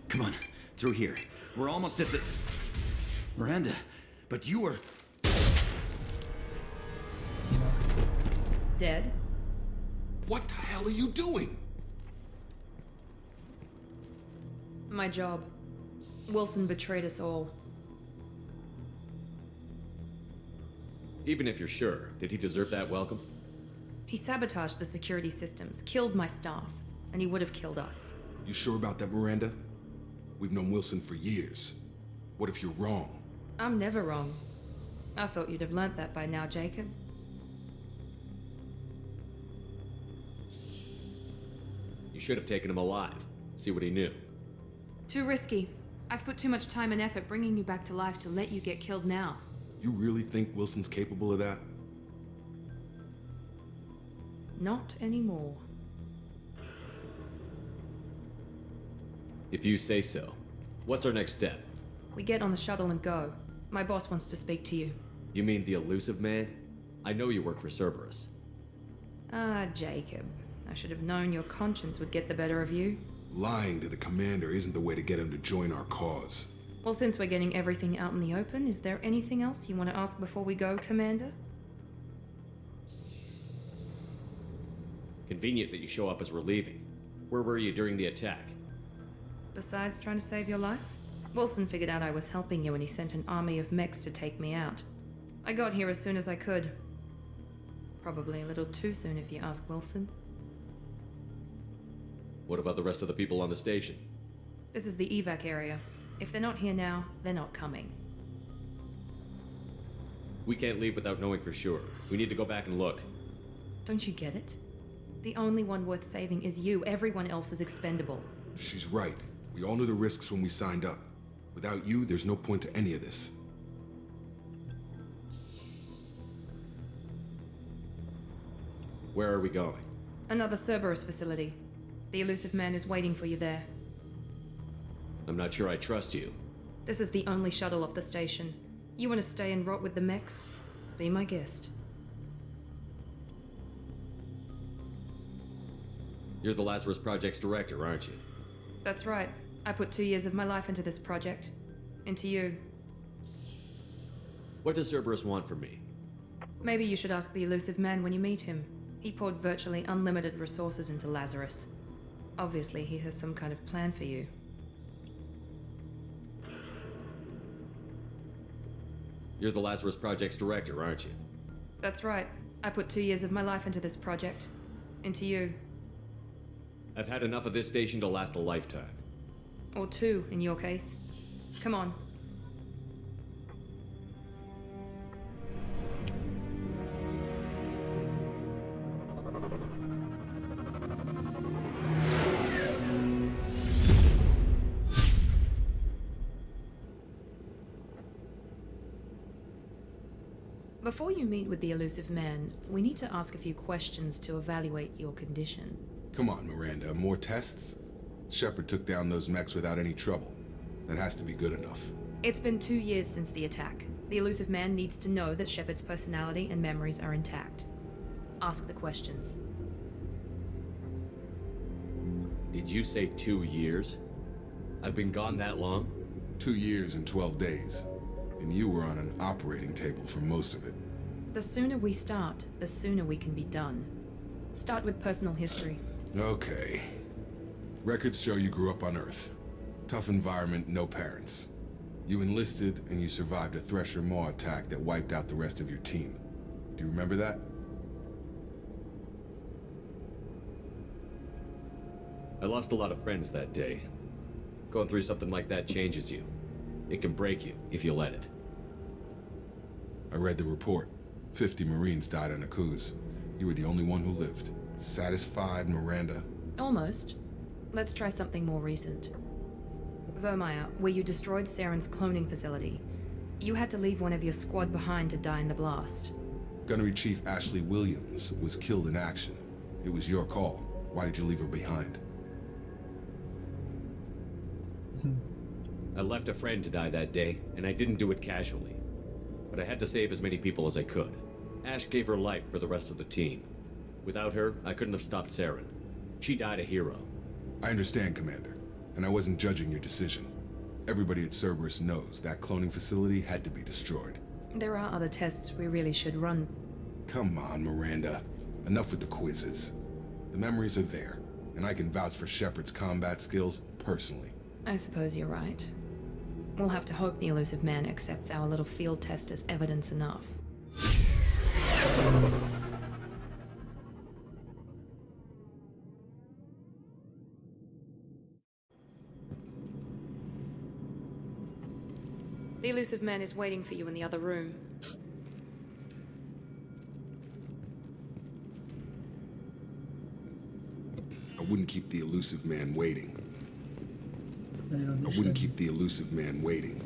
Speaker 15: Come on, through here. We're almost at the... Miranda, but you were...
Speaker 1: Dead?
Speaker 14: What the hell are you doing?
Speaker 1: My job. Wilson betrayed us all.
Speaker 8: Even if you're sure, did he deserve that welcome?
Speaker 1: He sabotaged the security systems, killed my staff, and he would have killed us.
Speaker 14: You sure about that, Miranda? We've known Wilson for years. What if you're wrong?
Speaker 1: I'm never wrong. I thought you'd have learnt that by now, Jacob.
Speaker 8: You should have taken him alive. See what he knew.
Speaker 1: Too risky. I've put too much time and effort bringing you back to life to let you get killed now.
Speaker 14: You really think Wilson's capable of that?
Speaker 1: Not anymore.
Speaker 8: If you say so. What's our next step?
Speaker 1: We get on the shuttle and go. My boss wants to speak to you.
Speaker 8: You mean the elusive man? I know you work for Cerberus.
Speaker 1: Ah, Jacob. I should have known your conscience would get the better of you.
Speaker 14: Lying to the commander isn't the way to get him to join our cause.
Speaker 1: Well, since we're getting everything out in the open, is there anything else you want to ask before we go, Commander?
Speaker 8: Convenient that you show up as we're leaving. Where were you during the attack?
Speaker 1: Besides trying to save your life? Wilson figured out I was helping you and he sent an army of mechs to take me out. I got here as soon as I could. Probably a little too soon if you ask Wilson.
Speaker 8: What about the rest of the people on the station?
Speaker 1: This is the evac area. If they're not here now, they're not coming.
Speaker 8: We can't leave without knowing for sure. We need to go back and look.
Speaker 1: Don't you get it? The only one worth saving is you. Everyone else is expendable.
Speaker 14: She's right. We all knew the risks when we signed up. Without you, there's no point to any of this.
Speaker 8: Where are we going?
Speaker 1: Another Cerberus facility. The elusive man is waiting for you there.
Speaker 8: I'm not sure I trust you.
Speaker 1: This is the only shuttle off the station. You want to stay and rot with the mechs? Be my guest.
Speaker 8: You're the Lazarus Project's director, aren't you?
Speaker 1: That's right. I put 2 years of my life into this project. Into you.
Speaker 8: What does Cerberus want from me?
Speaker 1: Maybe you should ask the elusive man when you meet him. He poured virtually unlimited resources into Lazarus. Obviously, he has some kind of plan for you.
Speaker 8: You're the Lazarus Project's director, aren't you?
Speaker 1: That's right. I put 2 years of my life into this project. Into you.
Speaker 8: I've had enough of this station to last a lifetime.
Speaker 1: Or 2, in your case. Come on. Before you meet with the elusive man, we need to ask a few questions to evaluate your condition.
Speaker 14: Come on, Miranda, more tests? Shepard took down those mechs without any trouble. That has to be good enough.
Speaker 1: It's been 2 years since the attack. The elusive man needs to know that Shepard's personality and memories are intact. Ask the questions.
Speaker 8: Did you say 2 years? I've been gone that long?
Speaker 14: 2 years and 12 days. And you were on an operating table for most of it.
Speaker 1: The sooner we start, the sooner we can be done. Start with personal history.
Speaker 14: Okay. Records show you grew up on Earth. Tough environment, no parents. You enlisted and you survived a Thresher Maw attack that wiped out the rest of your team. Do you remember that?
Speaker 8: I lost a lot of friends that day. Going through something like that changes you. It can break you if you let it.
Speaker 14: I read the report. 50 Marines died on a cruise. You were the only one who lived. Satisfied, Miranda?
Speaker 1: Almost. Let's try something more recent. Vermeer, where you destroyed Saren's cloning facility. You had to leave one of your squad behind to die in the blast.
Speaker 14: Gunnery Chief Ashley Williams was killed in action. It was your call. Why did you leave her behind?
Speaker 8: I left a friend to die that day, and I didn't do it casually. But I had to save as many people as I could. Ash gave her life for the rest of the team. Without her, I couldn't have stopped Saren. She died a hero.
Speaker 14: I understand, Commander, and I wasn't judging your decision. Everybody at Cerberus knows that cloning facility had to be destroyed.
Speaker 1: There are other tests we really should run.
Speaker 14: Come on, Miranda. Enough with the quizzes. The memories are there, and I can vouch for Shepard's combat skills personally.
Speaker 1: I suppose you're right. We'll have to hope the elusive man accepts our little field test as evidence enough. The elusive man is waiting for you in the other room.
Speaker 14: I wouldn't keep the elusive man waiting. I wouldn't keep the elusive man waiting.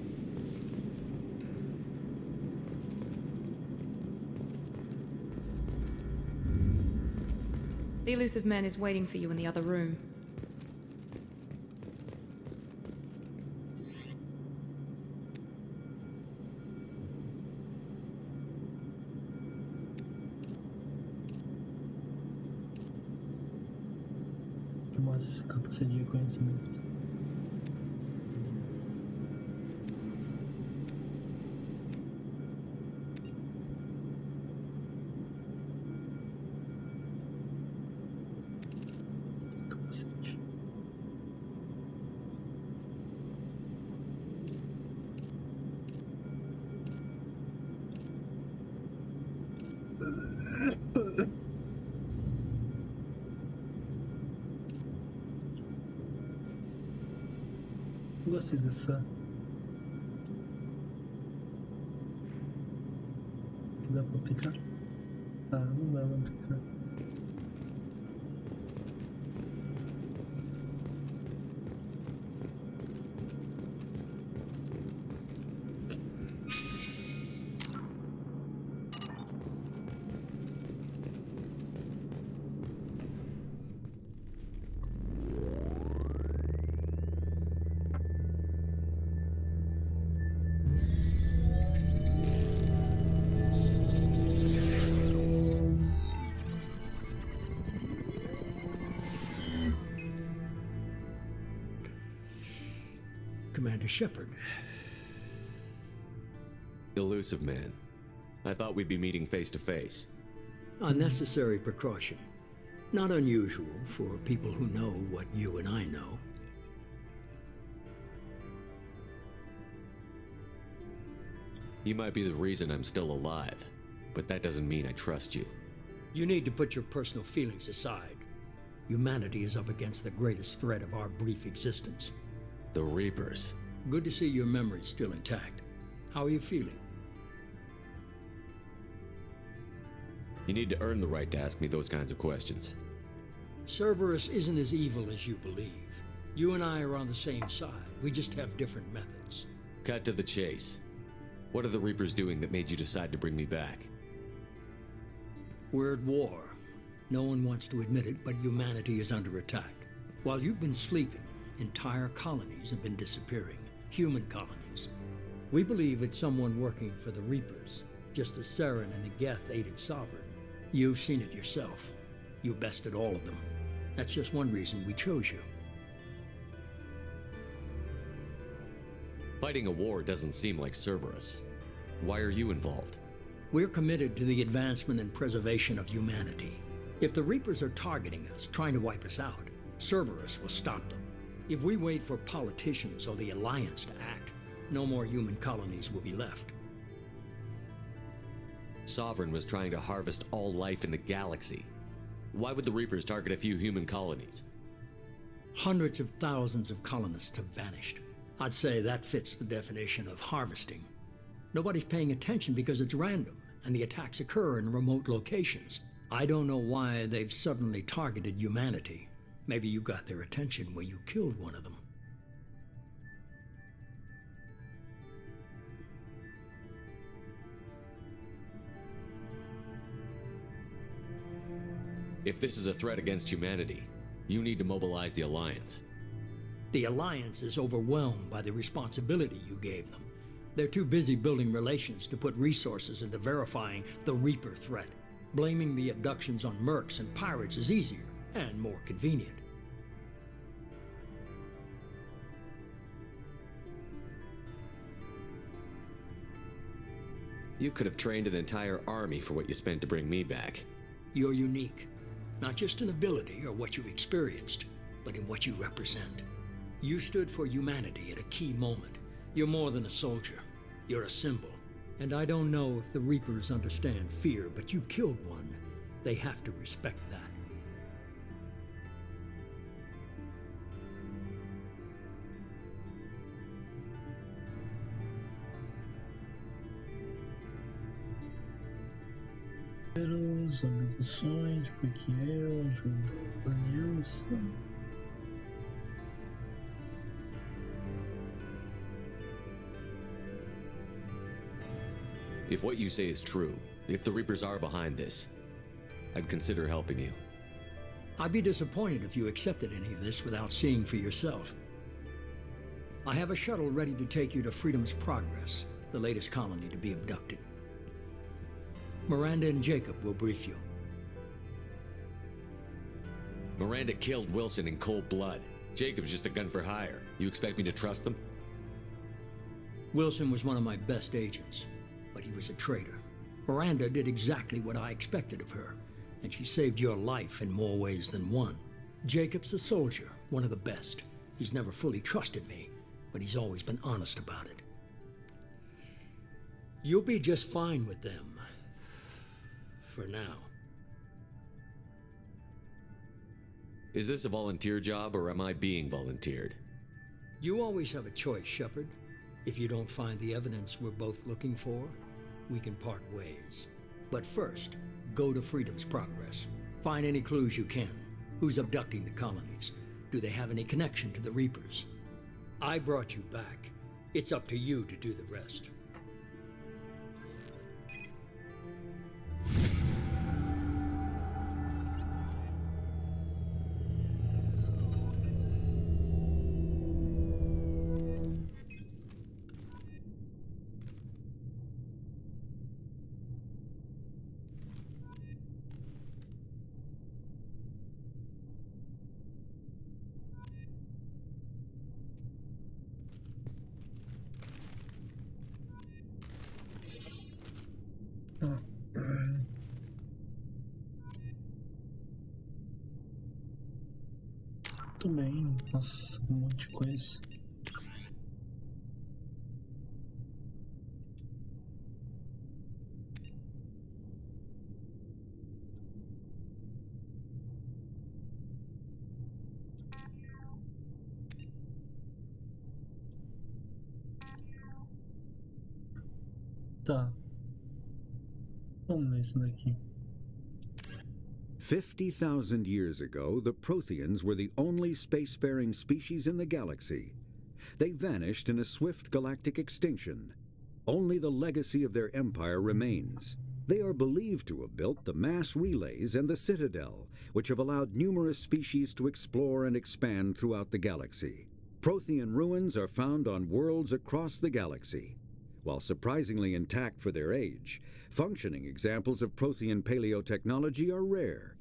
Speaker 1: The elusive man is waiting for you in the other room.
Speaker 9: Que mostra essa capacidade de reconhecimento. Capacete. Gostei dessa. Que dá pra picar? Ah, não dá pra picar.
Speaker 2: Commander Shepard.
Speaker 8: Elusive man. I thought we'd be meeting face to face.
Speaker 2: A necessary precaution. Not unusual for people who know what you and I know.
Speaker 8: You might be the reason I'm still alive, but that doesn't mean I trust you.
Speaker 2: You need to put your personal feelings aside. Humanity is up against the greatest threat of our brief existence.
Speaker 8: The Reapers.
Speaker 2: Good to see your memory's still intact. How are you feeling?
Speaker 8: You need to earn the right to ask me those kinds of questions.
Speaker 2: Cerberus isn't as evil as you believe. You and I are on the same side. We just have different methods.
Speaker 8: Cut to the chase. What are the Reapers doing that made you decide to bring me back?
Speaker 2: We're at war. No one wants to admit it, but humanity is under attack. While you've been sleeping, entire colonies have been disappearing. Human colonies. We believe it's someone working for the Reapers, just as Saren and the Geth aided Sovereign. You've seen it yourself. You bested all of them. That's just one reason we chose you.
Speaker 8: Fighting a war doesn't seem like Cerberus. Why are you involved?
Speaker 2: We're committed to the advancement and preservation of humanity. If the Reapers are targeting us, trying to wipe us out, Cerberus will stop them. If we wait for politicians or the Alliance to act, no more human colonies will be left.
Speaker 8: Sovereign was trying to harvest all life in the galaxy. Why would the Reapers target a few human colonies?
Speaker 2: Hundreds of thousands of colonists have vanished. I'd say that fits the definition of harvesting. Nobody's paying attention because it's random, and the attacks occur in remote locations. I don't know why they've suddenly targeted humanity. Maybe you got their attention when you killed one of them.
Speaker 8: If this is a threat against humanity, you need to mobilize the Alliance.
Speaker 2: The Alliance is overwhelmed by the responsibility you gave them. They're too busy building relations to put resources into verifying the Reaper threat. Blaming the abductions on mercs and pirates is easier and more convenient.
Speaker 8: You could have trained an entire army for what you spent to bring me back.
Speaker 2: You're unique, not just in ability or what you've experienced, but in what you represent. You stood for humanity at a key moment. You're more than a soldier. You're a symbol. And I don't know if the Reapers understand fear, but you killed one. They have to respect that.
Speaker 9: As habitações, porque eu ajudo o Daniel, sim.
Speaker 8: If what you say is true, if the Reapers are behind this, I'd consider helping you.
Speaker 2: I'd be disappointed if you accepted any of this without seeing for yourself. I have a shuttle ready to take you to Freedom's Progress, the latest colony to be abducted. Miranda and Jacob will brief you.
Speaker 8: Miranda killed Wilson in cold blood. Jacob's just a gun for hire. You expect me to trust them?
Speaker 2: Wilson was one of my best agents, but he was a traitor. Miranda did exactly what I expected of her, and she saved your life in more ways than one. Jacob's a soldier, one of the best. He's never fully trusted me, but he's always been honest about it. You'll be just fine with them. For now.
Speaker 8: Is this a volunteer job, or am I being volunteered?
Speaker 2: You always have a choice, Shepard. If you don't find the evidence we're both looking for, we can part ways. But first, go to Freedom's Progress. Find any clues you can. Who's abducting the colonies? Do they have any connection to the Reapers? I brought you back. It's up to you to do the rest.
Speaker 9: Muito bem, nossa, um monte de coisa. Tá. Vamos ver isso daqui.
Speaker 11: 50,000 years ago, the Protheans were the only spacefaring species in the galaxy. They vanished in a swift galactic extinction. Only the legacy of their empire remains. They are believed to have built the mass relays and the Citadel, which have allowed numerous species to explore and expand throughout the galaxy. Prothean ruins are found on worlds across the galaxy. While surprisingly intact for their age, functioning examples of Prothean paleotechnology are rare.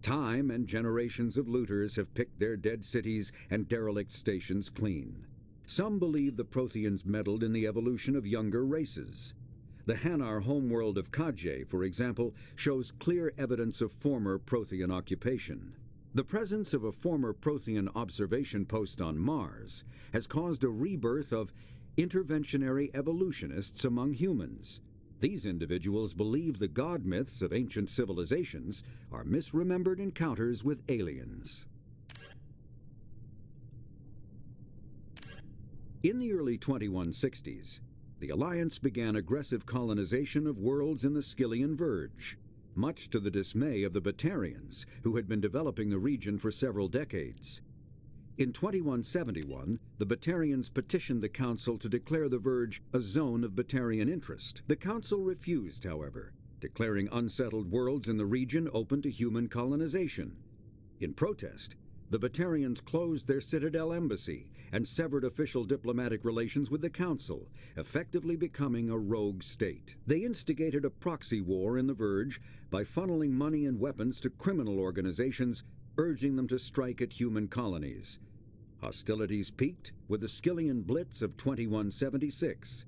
Speaker 11: Time and generations of looters have picked their dead cities and derelict stations clean. Some believe the Protheans meddled in the evolution of younger races. The Hanar homeworld of Kaje, for example, shows clear evidence of former Prothean occupation. The presence of a former Prothean observation post on Mars has caused a rebirth of interventionary evolutionists among humans. These individuals believe the god myths of ancient civilizations are misremembered encounters with aliens. In the early 2160s, the Alliance began aggressive colonization of worlds in the Skyllian Verge, much to the dismay of the Batarians, who had been developing the region for several decades. In 2171, the Batarians petitioned the Council to declare the Verge a zone of Batarian interest. The Council refused, however, declaring unsettled worlds in the region open to human colonization. In protest, the Batarians closed their Citadel embassy and severed official diplomatic relations with the Council, effectively becoming a rogue state. They instigated a proxy war in the Verge by funneling money and weapons to criminal organizations, urging them to strike at human colonies. Hostilities peaked with the Skyllian Blitz of 2176,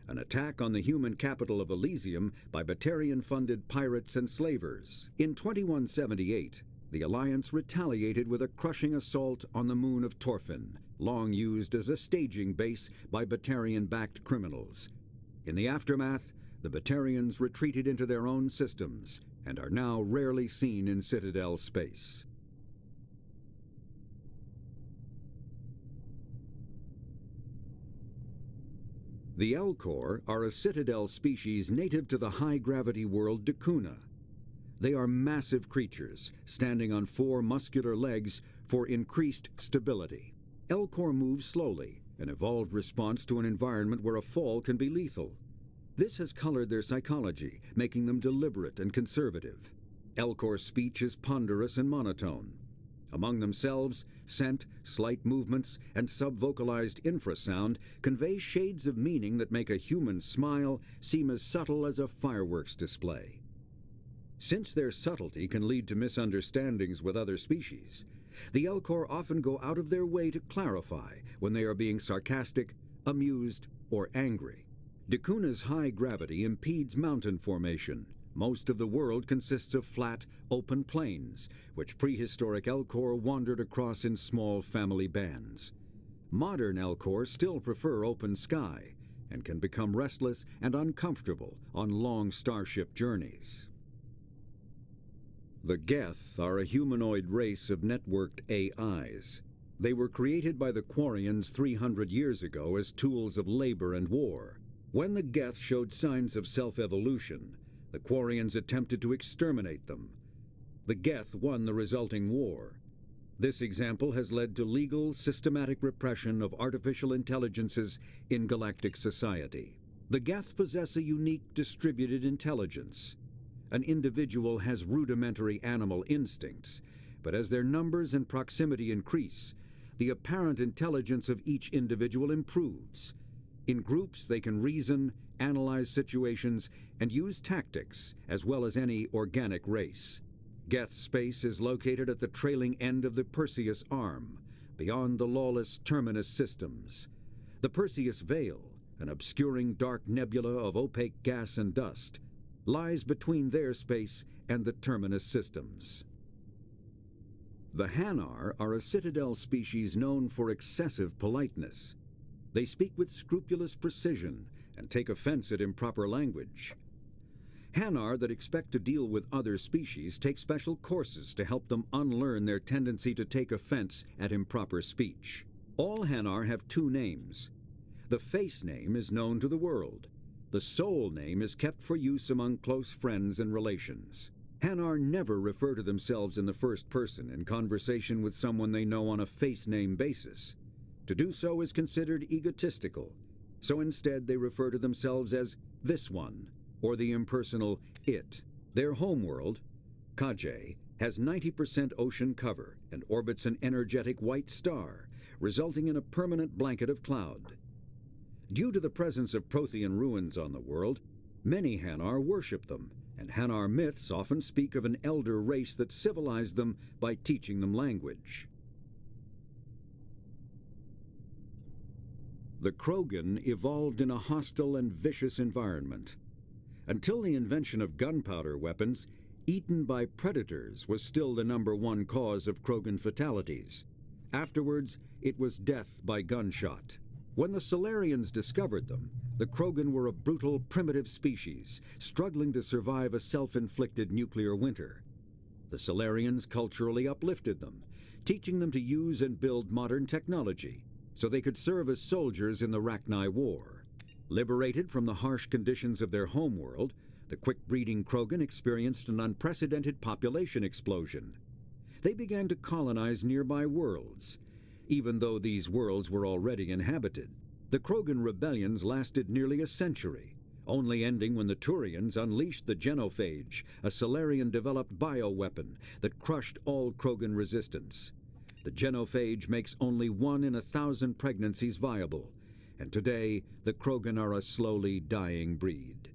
Speaker 11: an attack on the human capital of Elysium by Batarian-funded pirates and slavers. In 2178, the Alliance retaliated with a crushing assault on the moon of Torfin, long used as a staging base by Batarian-backed criminals. In the aftermath, the Batarians retreated into their own systems and are now rarely seen in Citadel space. The Elcor are a Citadel species native to the high-gravity world Dakuna. They are massive creatures, standing on 4 muscular legs for increased stability. Elcor move slowly, an evolved response to an environment where a fall can be lethal. This has colored their psychology, making them deliberate and conservative. Elcor speech is ponderous and monotone. Among themselves, scent, slight movements, and subvocalized infrasound convey shades of meaning that make a human smile seem as subtle as a fireworks display. Since their subtlety can lead to misunderstandings with other species, the Elcor often go out of their way to clarify when they are being sarcastic, amused, or angry. Dakuna's high gravity impedes mountain formation. Most of the world consists of flat, open plains, which prehistoric Elcor wandered across in small family bands. Modern Elcor still prefer open sky and can become restless and uncomfortable on long starship journeys. The Geth are a humanoid race of networked AIs. They were created by the Quarians 300 years ago as tools of labor and war. When the Geth showed signs of self-evolution, the Quarians attempted to exterminate them. The Geth won the resulting war. This example has led to legal, systematic repression of artificial intelligences in galactic society. The Geth possess a unique distributed intelligence. An individual has rudimentary animal instincts, but as their numbers and proximity increase, the apparent intelligence of each individual improves. In groups, they can reason, analyze situations, and use tactics, as well as any organic race. Geth space is located at the trailing end of the Perseus Arm, beyond the lawless Terminus systems. The Perseus Veil, an obscuring dark nebula of opaque gas and dust, lies between their space and the Terminus systems. The Hanar are a Citadel species known for excessive politeness. They speak with scrupulous precision and take offense at improper language. Hanar that expect to deal with other species take special courses to help them unlearn their tendency to take offense at improper speech. All Hanar have 2 names. The face name is known to the world. The soul name is kept for use among close friends and relations. Hanar never refer to themselves in the first person in conversation with someone they know on a face name basis. To do so is considered egotistical. so instead they refer to themselves as this one, or the impersonal it. Their homeworld, Kaje, has 90% ocean cover and orbits an energetic white star, resulting in a permanent blanket of cloud. Due to the presence of Prothean ruins on the world, many Hanar worship them, and Hanar myths often speak of an elder race that civilized them by teaching them language. The Krogan evolved in a hostile and vicious environment. Until the invention of gunpowder weapons, eaten by predators was still the #1 cause of Krogan fatalities. Afterwards, it was death by gunshot. When the Solarians discovered them, the Krogan were a brutal, primitive species, struggling to survive a self-inflicted nuclear winter. The Solarians culturally uplifted them, teaching them to use and build modern technology, so they could serve as soldiers in the Rachni War. Liberated from the harsh conditions of their homeworld, the quick-breeding Krogan experienced an unprecedented population explosion. They began to colonize nearby worlds. Even though these worlds were already inhabited, the Krogan rebellions lasted nearly a century, only ending when the Turians unleashed the Genophage, a Solarian-developed bioweapon that crushed all Krogan resistance. The Genophage makes only 1 in 1,000 pregnancies viable, and today the Krogan are a slowly dying breed.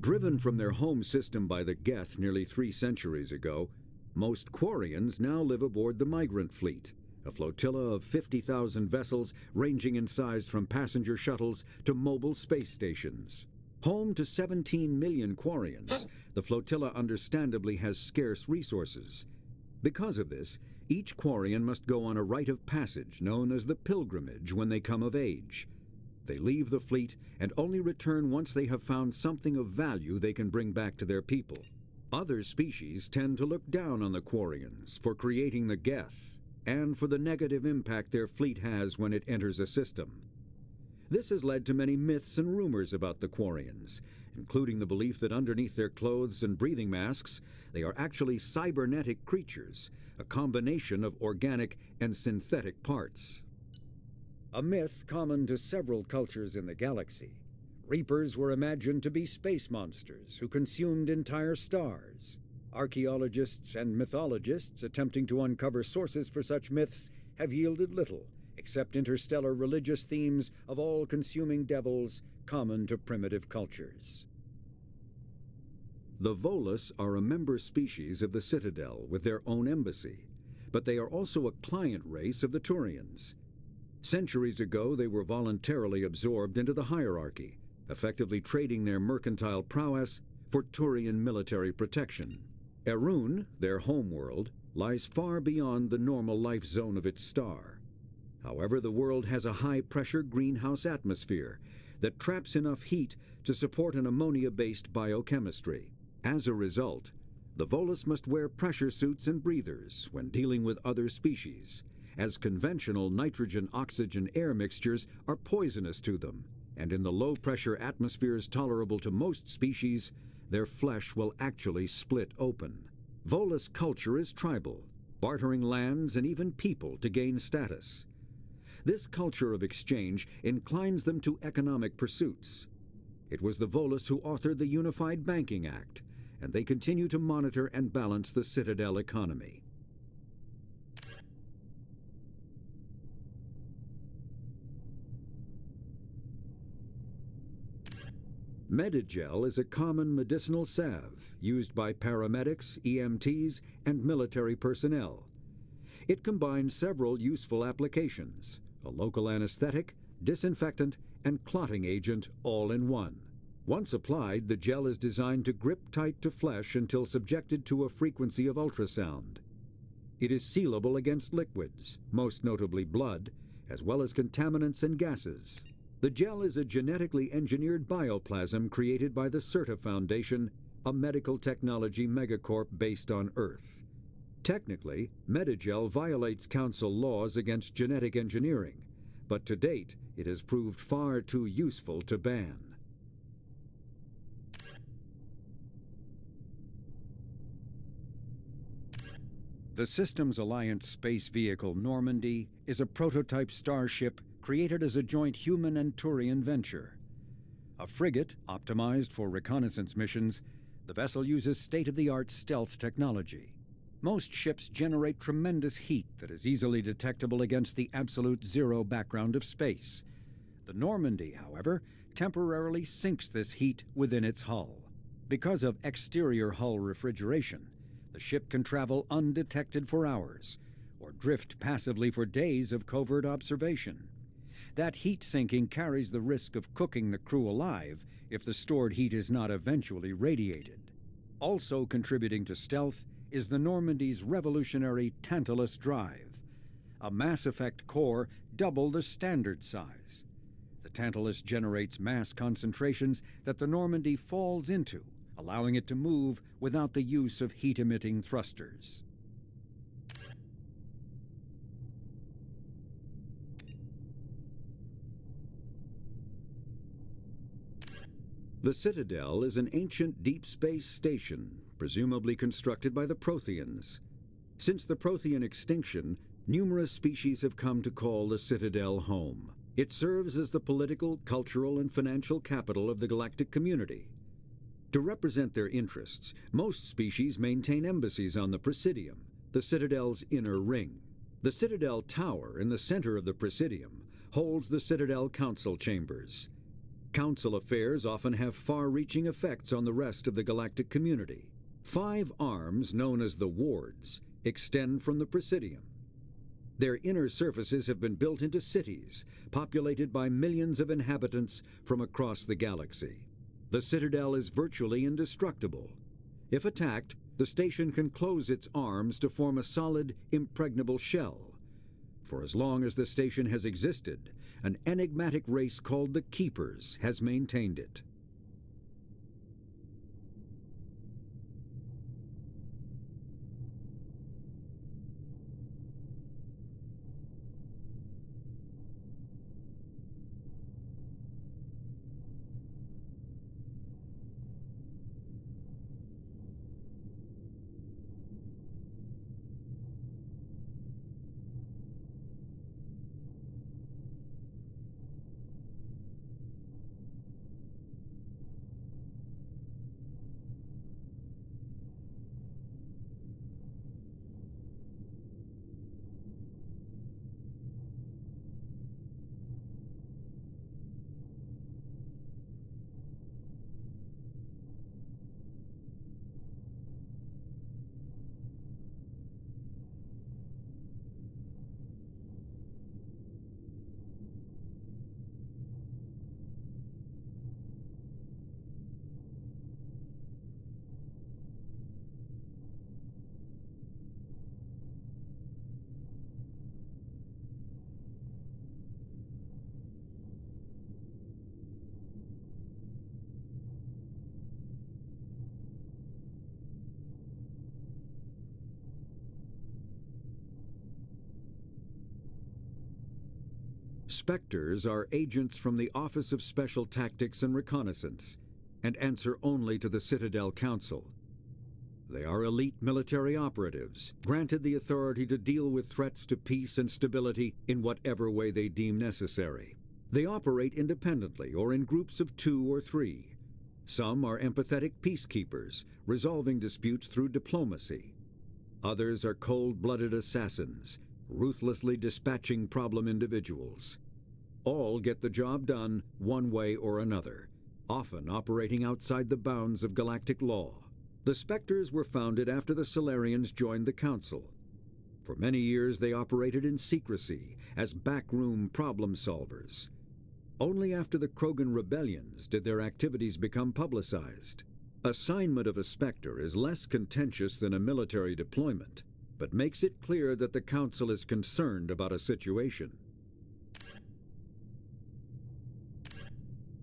Speaker 11: Driven from their home system by the Geth nearly 3 centuries ago, most Quarians now live aboard the Migrant Fleet, a flotilla of 50,000 vessels ranging in size from passenger shuttles to mobile space stations. Home to 17 million Quarians, the flotilla understandably has scarce resources. Because of this, each Quarian must go on a rite of passage known as the pilgrimage when they come of age. They leave the fleet and only return once they have found something of value they can bring back to their people. Other species tend to look down on the Quarians for creating the Geth and for the negative impact their fleet has when it enters a system. This has led to many myths and rumors about the Quarians, including the belief that underneath their clothes and breathing masks, they are actually cybernetic creatures, a combination of organic and synthetic parts. A myth common to several cultures in the galaxy. Reapers were imagined to be space monsters who consumed entire stars. Archaeologists and mythologists attempting to uncover sources for such myths have yielded little, except interstellar religious themes of all-consuming devils common to primitive cultures. The Volus are a member species of the Citadel with their own embassy, but they are also a client race of the Turians. Centuries ago, they were voluntarily absorbed into the hierarchy, effectively trading their mercantile prowess for Turian military protection. Erun, their homeworld, lies far beyond the normal life zone of its star. However, the world has a high-pressure greenhouse atmosphere that traps enough heat to support an ammonia-based biochemistry. As a result, the Volus must wear pressure suits and breathers when dealing with other species, as conventional nitrogen-oxygen air mixtures are poisonous to them, and in the low-pressure atmospheres tolerable to most species, their flesh will actually split open. Volus culture is tribal, bartering lands and even people to gain status. This culture of exchange inclines them to economic pursuits. It was the Volus who authored the Unified Banking Act, and they continue to monitor and balance the Citadel economy. Medigel is a common medicinal salve used by paramedics, EMTs, and military personnel. It combines several useful applications: a local anesthetic, disinfectant, and clotting agent all in one. Once applied, the gel is designed to grip tight to flesh until subjected to a frequency of ultrasound. It is sealable against liquids, most notably blood, as well as contaminants and gases. The gel is a genetically engineered bioplasm created by the CERTA Foundation, a medical technology megacorp based on Earth. Technically, Medigel violates Council laws against genetic engineering, but to date, it has proved far too useful to ban. The Systems Alliance space vehicle Normandy is a prototype starship created as a joint human and Turian venture. A frigate optimized for reconnaissance missions, the vessel uses state-of-the-art stealth technology. Most ships generate tremendous heat that is easily detectable against the absolute zero background of space. The Normandy, however, temporarily sinks this heat within its hull. Because of exterior hull refrigeration, the ship can travel undetected for hours, or drift passively for days of covert observation. That heat sinking carries the risk of cooking the crew alive if the stored heat is not eventually radiated. Also contributing to stealth is the Normandy's revolutionary Tantalus drive, a mass effect core double the standard size. The Tantalus generates mass concentrations that the Normandy falls into, allowing it to move without the use of heat-emitting thrusters. The Citadel is an ancient deep space station, presumably constructed by the Protheans. Since the Prothean extinction, numerous species have come to call the Citadel home. It serves as the political, cultural, and financial capital of the galactic community. To represent their interests, most species maintain embassies on the Presidium, the Citadel's inner ring. The Citadel Tower in the center of the Presidium holds the Citadel Council chambers. Council affairs often have far-reaching effects on the rest of the galactic community. 5 arms, known as the wards, extend from the Presidium. Their inner surfaces have been built into cities, populated by millions of inhabitants from across the galaxy. The Citadel is virtually indestructible. If attacked, the station can close its arms to form a solid, impregnable shell. For as long as the station has existed, an enigmatic race called the Keepers has maintained it. Spectres are agents from the Office of Special Tactics and Reconnaissance, and answer only to the Citadel Council. They are elite military operatives, granted the authority to deal with threats to peace and stability in whatever way they deem necessary. They operate independently or in groups of 2 or 3. Some are empathetic peacekeepers, resolving disputes through diplomacy. Others are cold-blooded assassins, ruthlessly dispatching problem individuals. All get the job done one way or another, often operating outside the bounds of galactic law. The Spectres were founded after the Solarians joined the Council. For many years they operated in secrecy as backroom problem solvers. Only after the Krogan rebellions did their activities become publicized. Assignment of a Spectre is less contentious than a military deployment, but makes it clear that the Council is concerned about a situation.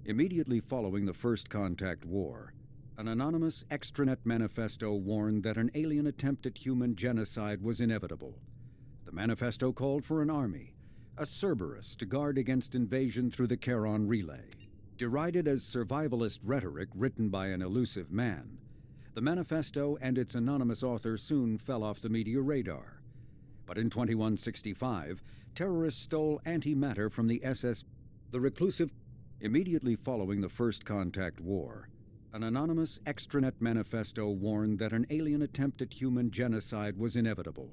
Speaker 11: Immediately following the First Contact War, an anonymous extranet manifesto warned that an alien attempt at human genocide was inevitable. The manifesto called for an army, a Cerberus, to guard against invasion through the Charon Relay. Derided as survivalist rhetoric written by an elusive man, The manifesto and its anonymous author soon fell off the media radar. But in 2165, terrorists stole antimatter from the SS. The reclusive. Immediately following the First Contact War, an anonymous extranet manifesto warned that an alien attempt at human genocide was inevitable.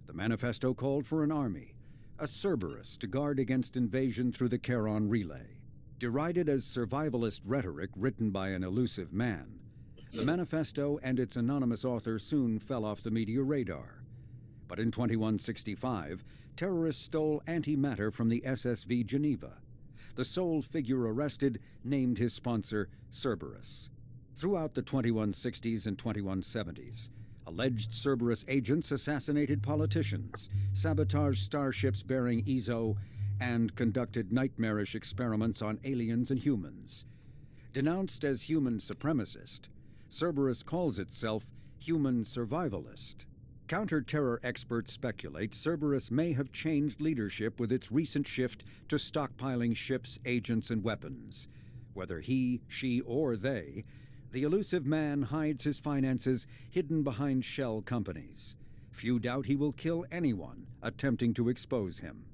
Speaker 11: The manifesto called for an army, a Cerberus, to guard against invasion through the Charon Relay. Derided as survivalist rhetoric written by an elusive man, the manifesto and its anonymous author soon fell off the media radar. But in 2165, terrorists stole antimatter from the SSV Geneva. The sole figure arrested named his sponsor Cerberus. Throughout the 2160s and 2170s, alleged Cerberus agents assassinated politicians, sabotaged starships bearing EZO, and conducted nightmarish experiments on aliens and humans. Denounced as human supremacist, Cerberus calls itself human survivalist. Counter-terror experts speculate Cerberus may have changed leadership with its recent shift to stockpiling ships, agents, and weapons. Whether he, she, or they, the elusive man hides his finances hidden behind shell companies. Few doubt he will kill anyone attempting to expose him.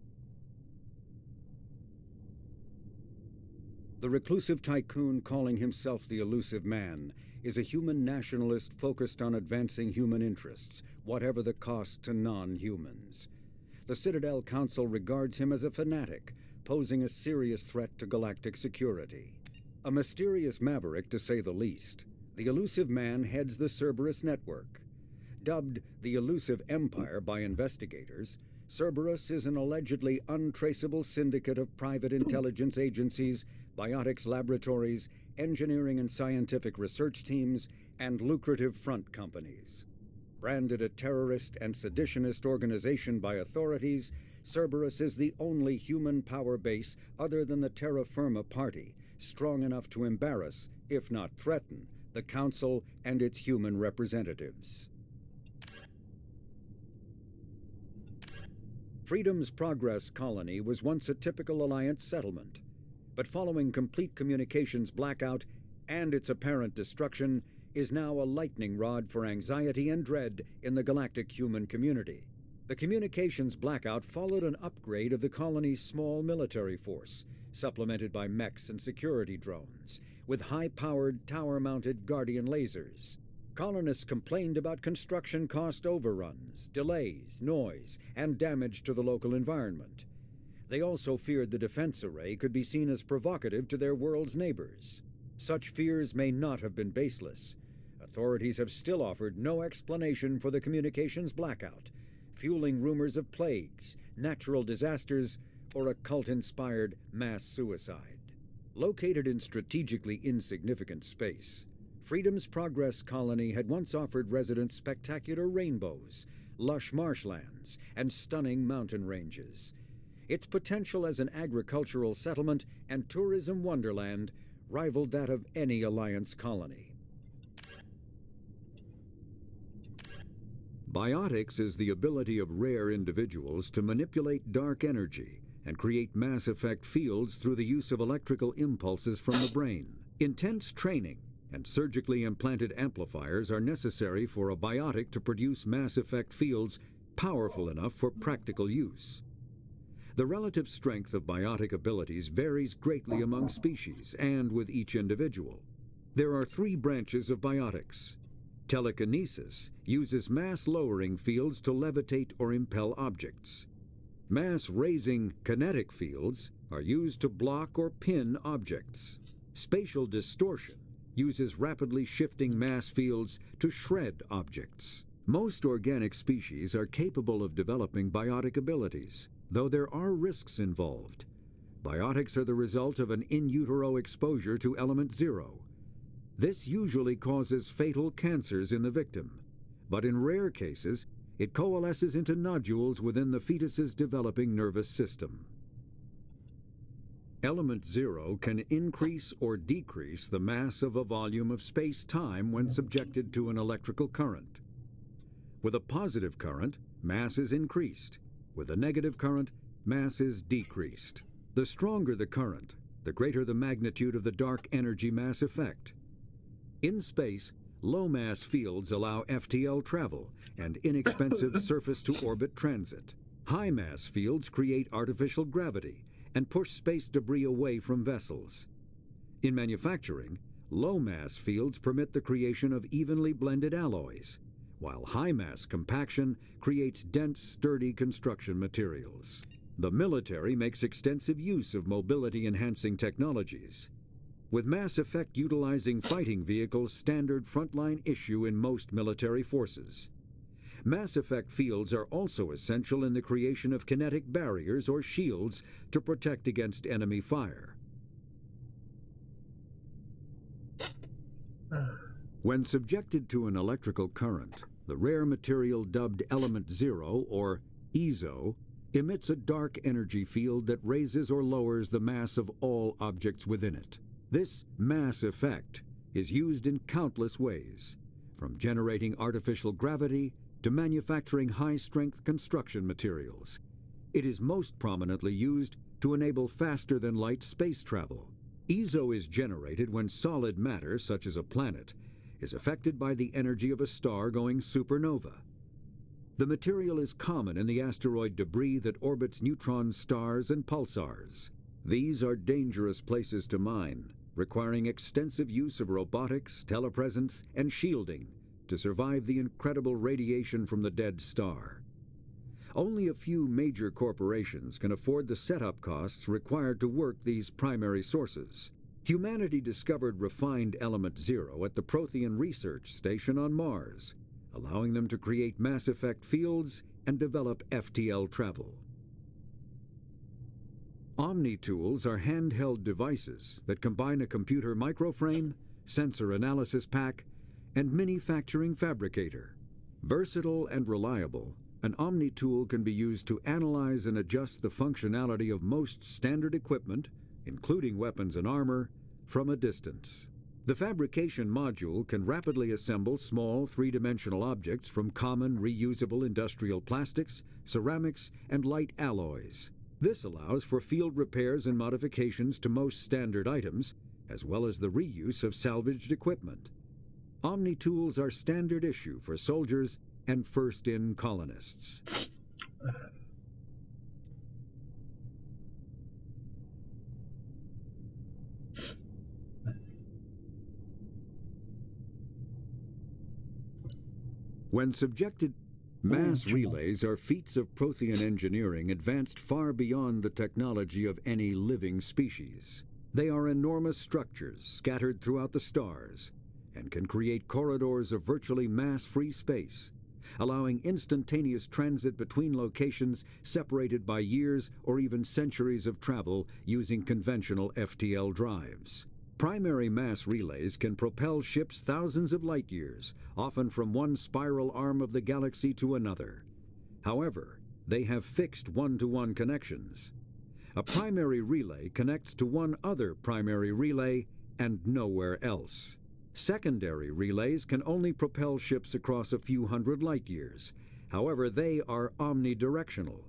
Speaker 11: The reclusive tycoon calling himself the elusive man is a human nationalist focused on advancing human interests, whatever the cost to non-humans. The Citadel Council regards him as a fanatic, posing a serious threat to galactic security. A mysterious maverick, to say the least, the elusive man heads the Cerberus network. Dubbed the Elusive Empire by investigators, Cerberus is an allegedly untraceable syndicate of private intelligence agencies, biotics laboratories, engineering and scientific research teams, and lucrative front companies. Branded a terrorist and seditionist organization by authorities, Cerberus is the only human power base other than the Terra Firma Party, strong enough to embarrass, if not threaten, the Council and its human representatives. Freedom's Progress colony was once a typical Alliance settlement, but following complete communications blackout and its apparent destruction, is now a lightning rod for anxiety and dread in the galactic human community. The communications blackout followed an upgrade of the colony's small military force, supplemented by mechs and security drones, with high-powered, tower-mounted Guardian lasers. Colonists complained about construction cost overruns, delays, noise, and damage to the local environment. They also feared the defense array could be seen as provocative to their world's neighbors. Such fears may not have been baseless. Authorities have still offered no explanation for the communications blackout, fueling rumors of plagues, natural disasters, or a cult-inspired mass suicide. Located in strategically insignificant space, Freedom's Progress colony had once offered residents spectacular rainbows, lush marshlands, and stunning mountain ranges. Its potential as an agricultural settlement and tourism wonderland rivaled that of any Alliance colony. Biotics is the ability of rare individuals to manipulate dark energy and create mass effect fields through the use of electrical impulses from the brain. Intense training and surgically implanted amplifiers are necessary for a biotic to produce mass effect fields powerful enough for practical use. The relative strength of biotic abilities varies greatly among species and with each individual. There are three branches of biotics. Telekinesis uses mass-lowering fields to levitate or impel objects. Mass-raising kinetic fields are used to block or pin objects. Spatial distortion uses rapidly shifting mass fields to shred objects. Most organic species are capable of developing biotic abilities, though there are risks involved. Biotics are the result of an in utero exposure to element 0. This usually causes fatal cancers in the victim, but in rare cases, it coalesces into nodules within the fetus's developing nervous system. Element 0 can increase or decrease the mass of a volume of space-time when subjected to an electrical current. With a positive current, mass is increased. With a negative current, mass is decreased. The stronger the current, the greater the magnitude of the dark energy mass effect. In space, low-mass fields allow FTL travel and inexpensive surface-to-orbit transit. High-mass fields create artificial gravity and push space debris away from vessels. In manufacturing, low-mass fields permit the creation of evenly blended alloys, while high-mass compaction creates dense, sturdy construction materials. The military makes extensive use of mobility-enhancing technologies, with mass effect utilizing fighting vehicles standard frontline issue in most military forces. Mass effect fields are also essential in the creation of kinetic barriers or shields to protect against enemy fire. When subjected to an electrical current, the rare material dubbed Element Zero, or EZO, emits a dark energy field that raises or lowers the mass of all objects within it. This mass effect is used in countless ways, from generating artificial gravity to manufacturing high-strength construction materials. It is most prominently used to enable faster-than-light space travel. EZO is generated when solid matter, such as a planet, is affected by the energy of a star going supernova. The material is common in the asteroid debris that orbits neutron stars and pulsars. These are dangerous places to mine, requiring extensive use of robotics, telepresence, and shielding to survive the incredible radiation from the dead star. Only a few major corporations can afford the setup costs required to work these primary sources. Humanity discovered refined Element Zero at the Prothean Research Station on Mars, allowing them to create mass effect fields and develop FTL travel. Omni-tools are handheld devices that combine a computer microframe, sensor analysis pack, and manufacturing fabricator. Versatile and reliable, an Omni-tool can be used to analyze and adjust the functionality of most standard equipment, including weapons and armor, from a distance. The fabrication module can rapidly assemble small three-dimensional objects from common reusable industrial plastics, ceramics, and light alloys. This allows for field repairs and modifications to most standard items, as well as the reuse of salvaged equipment. Omni-tools are standard issue for soldiers and first-in colonists. When subjected, mass relays are feats of Prothean engineering advanced far beyond the technology of any living species. They are enormous structures scattered throughout the stars and can create corridors of virtually mass-free space, allowing instantaneous transit between locations separated by years or even centuries of travel using conventional FTL drives. Primary mass relays can propel ships thousands of light years, often from one spiral arm of the galaxy to another. However, they have fixed one-to-one connections. A primary relay connects to one other primary relay and nowhere else. Secondary relays can only propel ships across a few hundred light years. However, they are omnidirectional.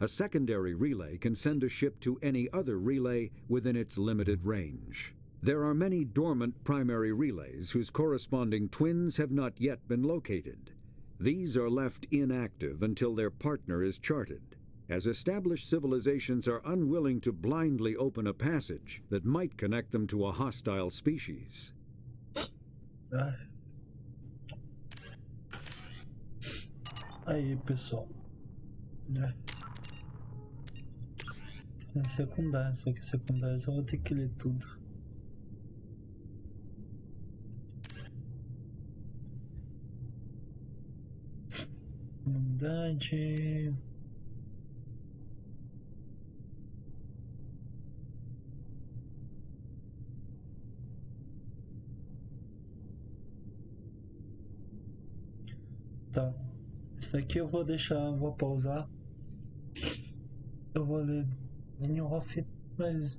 Speaker 11: A secondary relay can send a ship to any other relay within its limited range. There are many dormant primary relays whose corresponding twins have not yet been located. These are left inactive until their partner is charted, as established civilizations are unwilling to blindly open a passage that might connect them to a hostile species.
Speaker 9: Aí, pessoal. Tem secundário, só que secundário eu vou ter que ler tudo. Comunidade. Tá. Esse daqui eu vou deixar, vou pausar. Eu vou ler em off, mas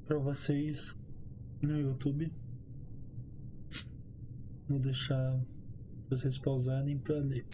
Speaker 9: pra vocês no YouTube. Vou deixar vocês pausarem pra ler.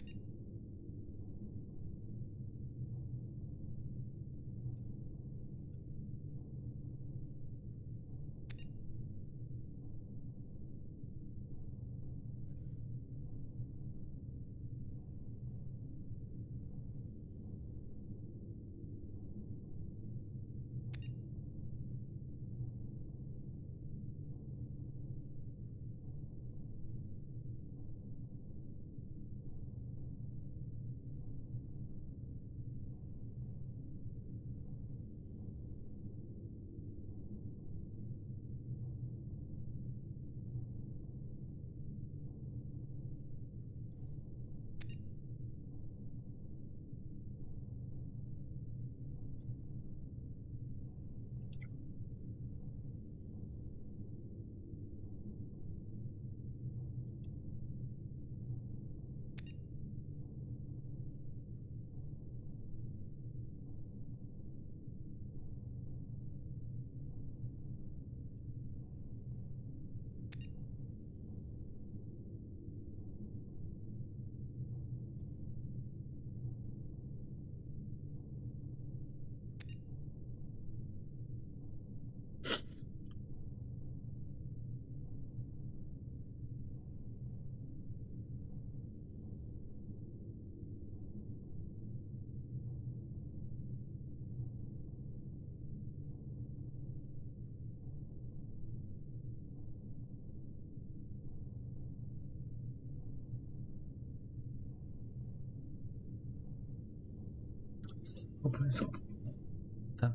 Speaker 9: Oposição. Tá.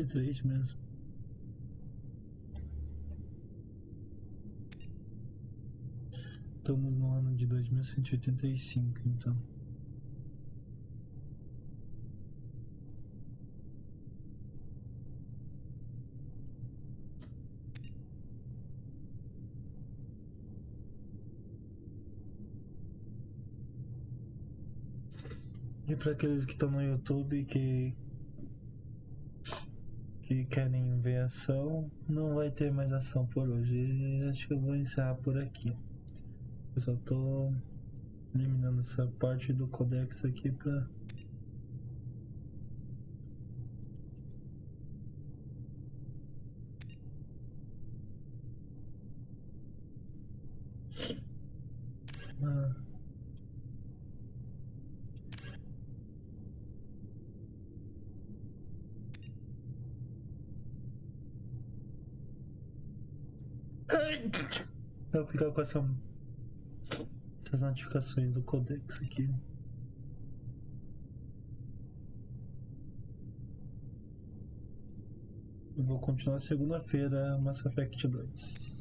Speaker 9: Três mesmo. Estamos no ano de 2185, então. E para aqueles que estão no YouTube que querem ver ação, não vai ter mais ação por hoje. Acho que eu vou encerrar por aqui. Eu só tô eliminando essa parte do codex aqui pra... Ah. Eu vou ficar com essas notificações do codex aqui. Eu vou continuar segunda-feira, Mass Effect 2.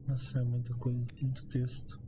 Speaker 9: Nossa, é muita coisa, muito texto.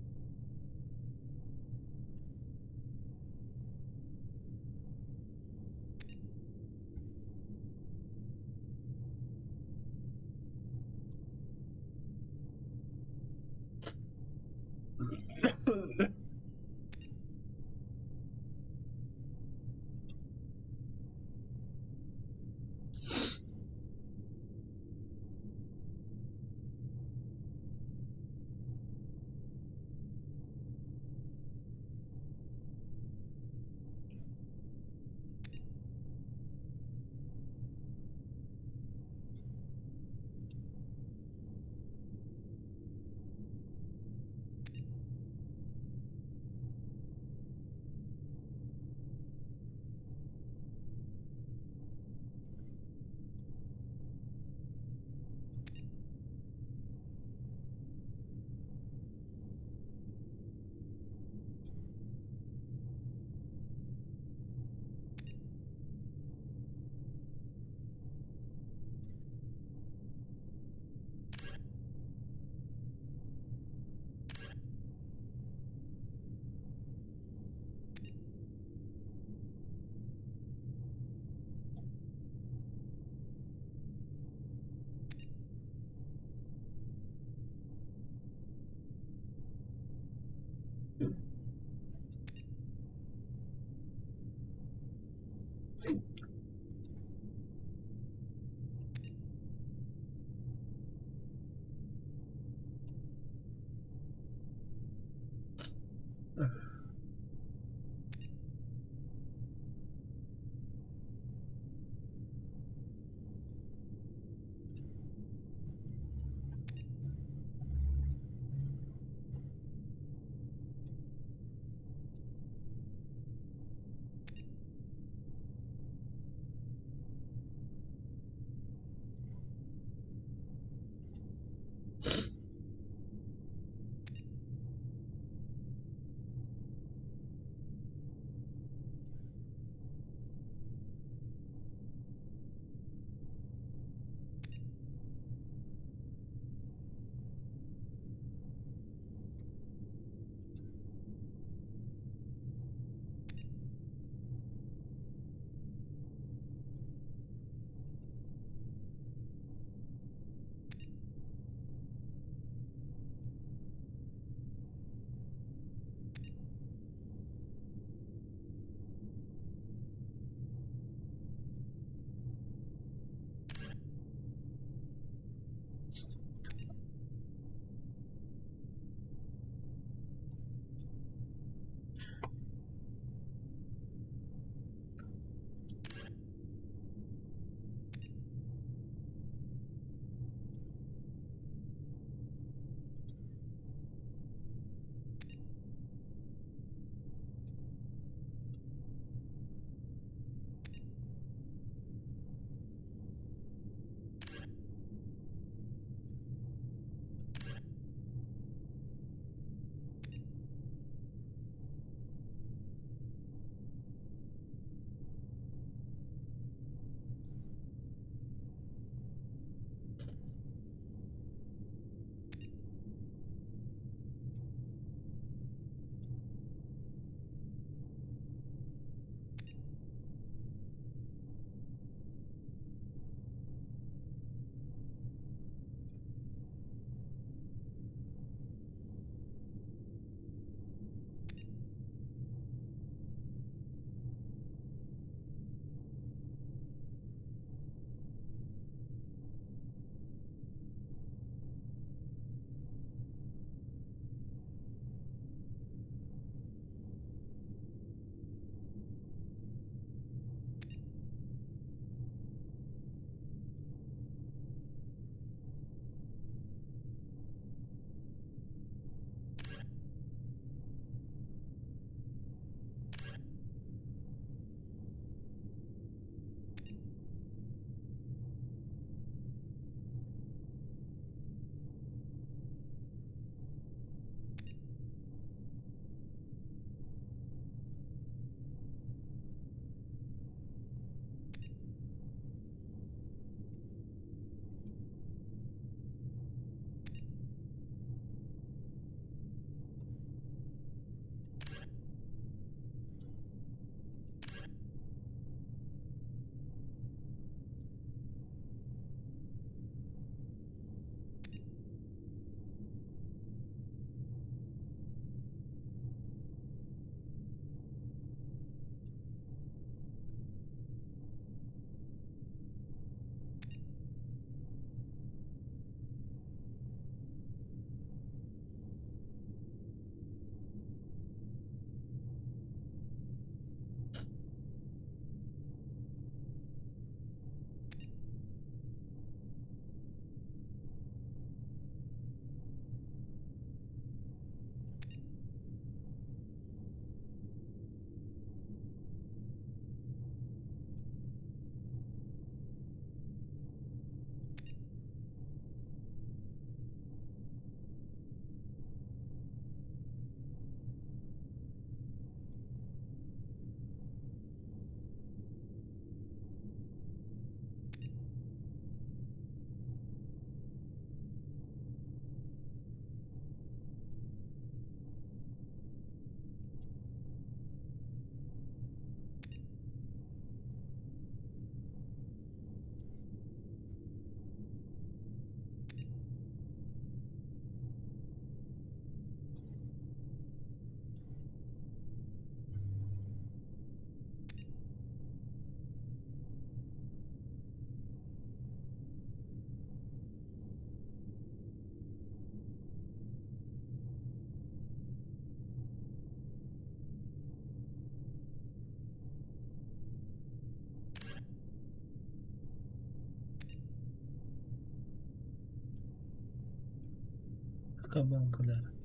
Speaker 9: acabando, galera.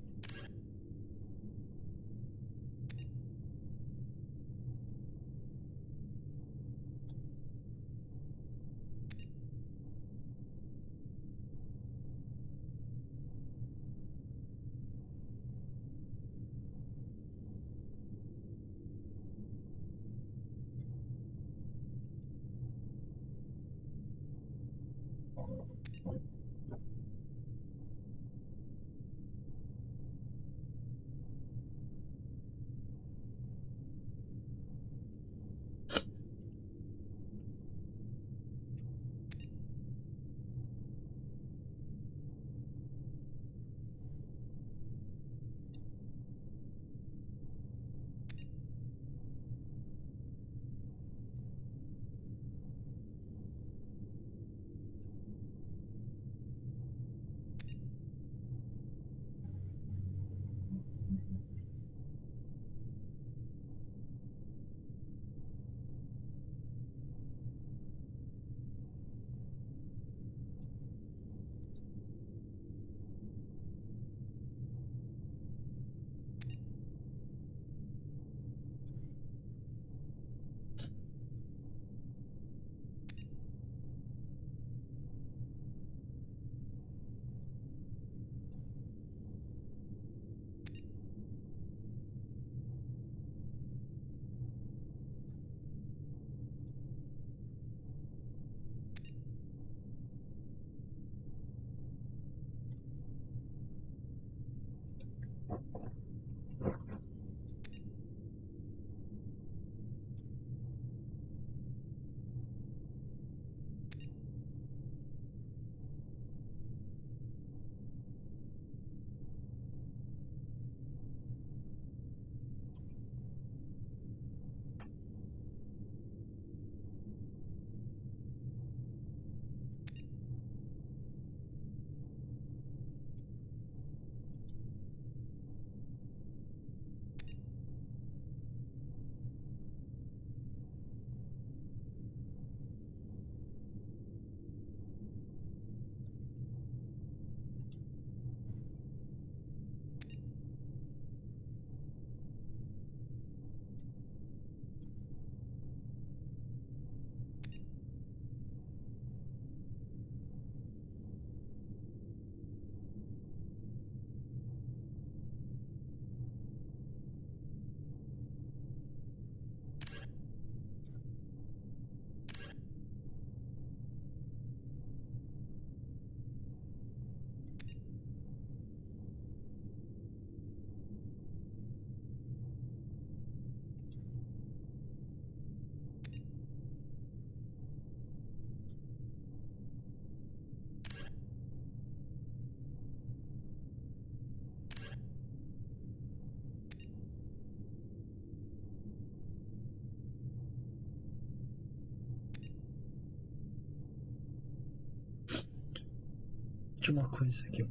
Speaker 9: Última coisa aqui.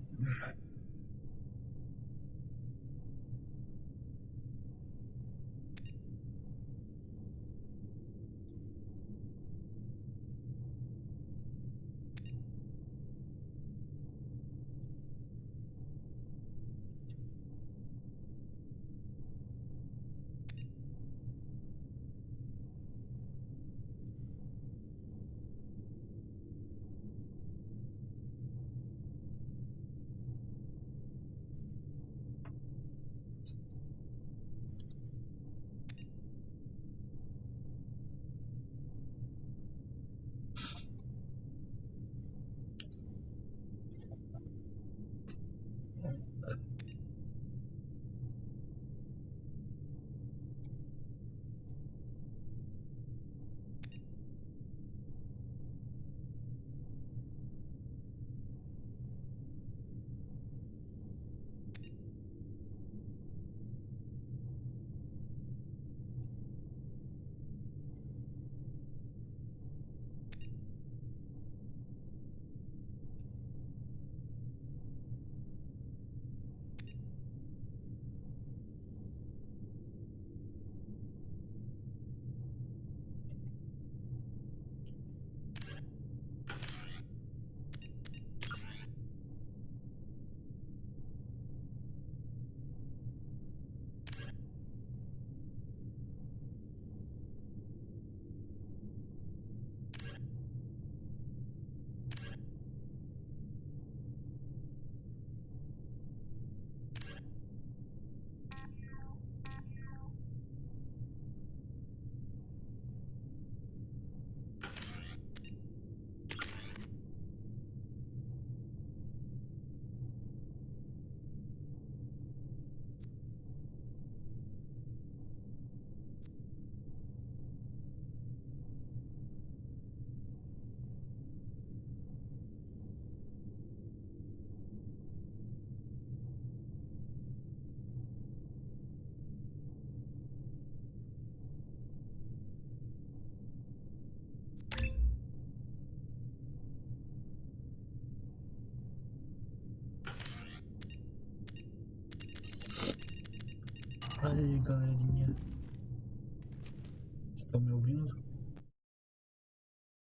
Speaker 9: Estão me ouvindo?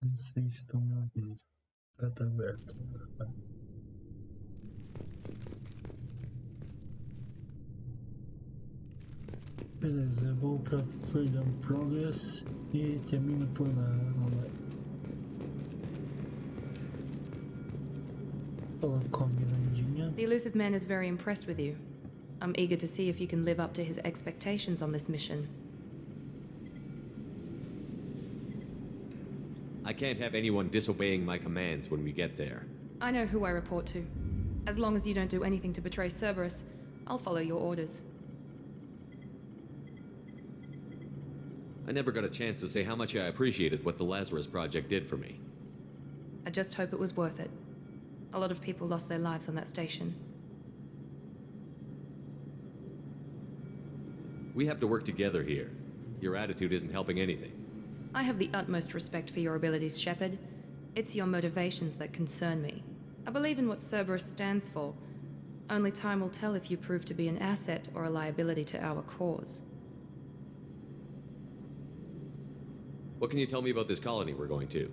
Speaker 9: Não sei se estão me ouvindo. Tá aberto. Beleza, eu vou pra Freedom Progress e termino por lá. Coloco a mirandinha.
Speaker 1: The elusive man is very impressed with you. I'm eager to see if you can live up to his expectations on this mission.
Speaker 8: I can't have anyone disobeying my commands when we get there.
Speaker 1: I know who I report to. As long as you don't do anything to betray Cerberus, I'll follow your orders.
Speaker 8: I never got a chance to say how much I appreciated what the Lazarus Project did for me.
Speaker 1: I just hope it was worth it. A lot of people lost their lives on that station.
Speaker 8: We have to work together here. Your attitude isn't helping anything.
Speaker 1: I have the utmost respect for your abilities, Shepard. It's your motivations that concern me. I believe in what Cerberus stands for. Only time will tell if you prove to be an asset or a liability to our cause.
Speaker 8: What can you tell me about this colony we're going to?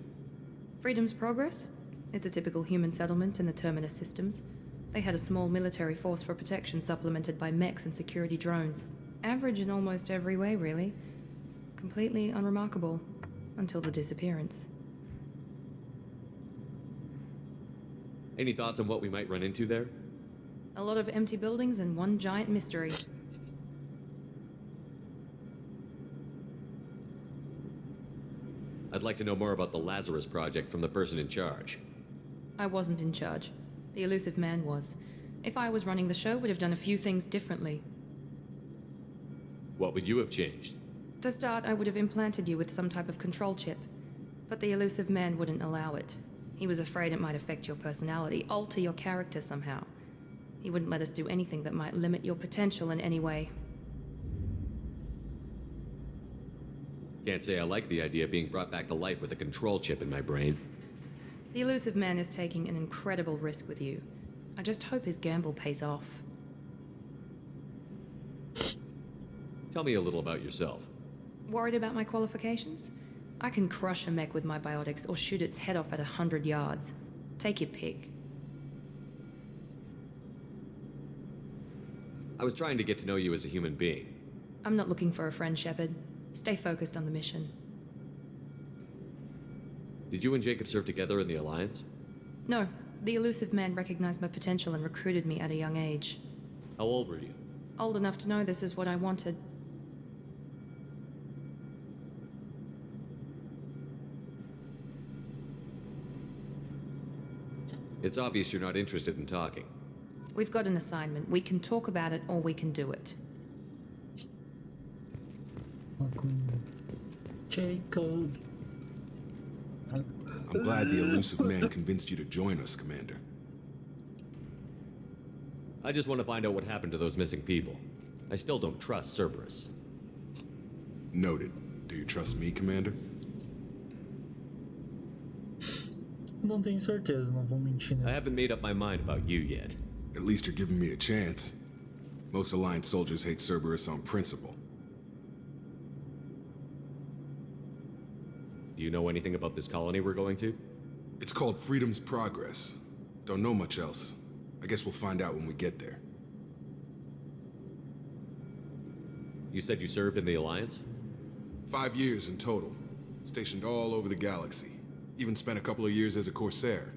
Speaker 1: Freedom's Progress? It's a typical human settlement in the Terminus systems. They had a small military force for protection supplemented by mechs and security drones. Average in almost every way, really. Completely unremarkable. Until the disappearance.
Speaker 8: Any thoughts on what we might run into there?
Speaker 1: A lot of empty buildings and one giant mystery.
Speaker 8: I'd like to know more about the Lazarus Project from the person in charge.
Speaker 1: I wasn't in charge. The elusive man was. If I was running the show, would have done a few things differently.
Speaker 8: What would you have changed?
Speaker 1: To start, I would have implanted you with some type of control chip. But the elusive man wouldn't allow it. He was afraid it might affect your personality, alter your character somehow. He wouldn't let us do anything that might limit your potential in any way.
Speaker 8: Can't say I like the idea of being brought back to life with a control chip in my brain.
Speaker 1: The elusive man is taking an incredible risk with you. I just hope his gamble pays off.
Speaker 8: Tell me a little about yourself.
Speaker 1: Worried about my qualifications? I can crush a mech with my biotics or shoot its head off at 100 yards. Take your pick.
Speaker 8: I was trying to get to know you as a human being.
Speaker 1: I'm not looking for a friend, Shepard. Stay focused on the mission.
Speaker 8: Did you and Jacob serve together in the Alliance?
Speaker 1: No. The elusive man recognized my potential and recruited me at a young age.
Speaker 8: How old were you?
Speaker 1: Old enough to know this is what I wanted.
Speaker 8: It's obvious you're not interested in talking.
Speaker 1: We've got an assignment. We can talk about it or we can do it.
Speaker 9: Jacob.
Speaker 14: I'm glad the elusive man convinced you to join us, Commander.
Speaker 8: I just want to find out what happened to those missing people. I still don't trust Cerberus.
Speaker 14: Noted. Do you trust me, Commander?
Speaker 9: Não tenho certeza, não vou mentir, né?
Speaker 8: I haven't made up my mind about you yet.
Speaker 14: At least you're giving me a chance. Most Alliance soldiers hate Cerberus on principle.
Speaker 8: Do you know anything about this colony we're going to?
Speaker 14: It's called Freedom's Progress. Don't know much else. I guess we'll find out when we get there.
Speaker 8: You said you served in the Alliance?
Speaker 14: 5 years in total. Stationed all over the galaxy. Even spent a couple of years as a Corsair.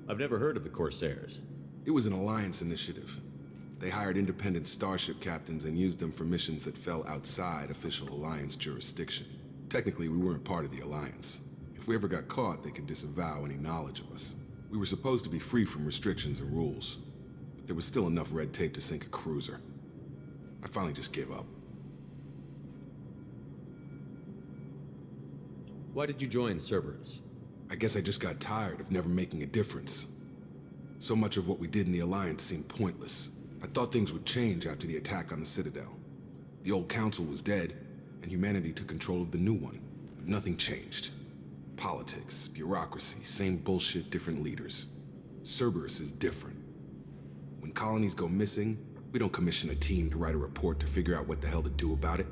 Speaker 8: I've never heard of the Corsairs.
Speaker 14: It was an Alliance initiative. They hired independent starship captains and used them for missions that fell outside official Alliance jurisdiction. Technically, we weren't part of the Alliance. If we ever got caught, they could disavow any knowledge of us. We were supposed to be free from restrictions and rules, but there was still enough red tape to sink a cruiser. I finally just gave up.
Speaker 8: Why did you join Cerberus?
Speaker 14: I guess I just got tired of never making a difference. So much of what we did in the Alliance seemed pointless. I thought things would change after the attack on the Citadel. The old council was dead, and humanity took control of the new one. But nothing changed. Politics, bureaucracy, same bullshit, different leaders. Cerberus is different. When colonies go missing, we don't commission a team to write a report to figure out what the hell to do about it.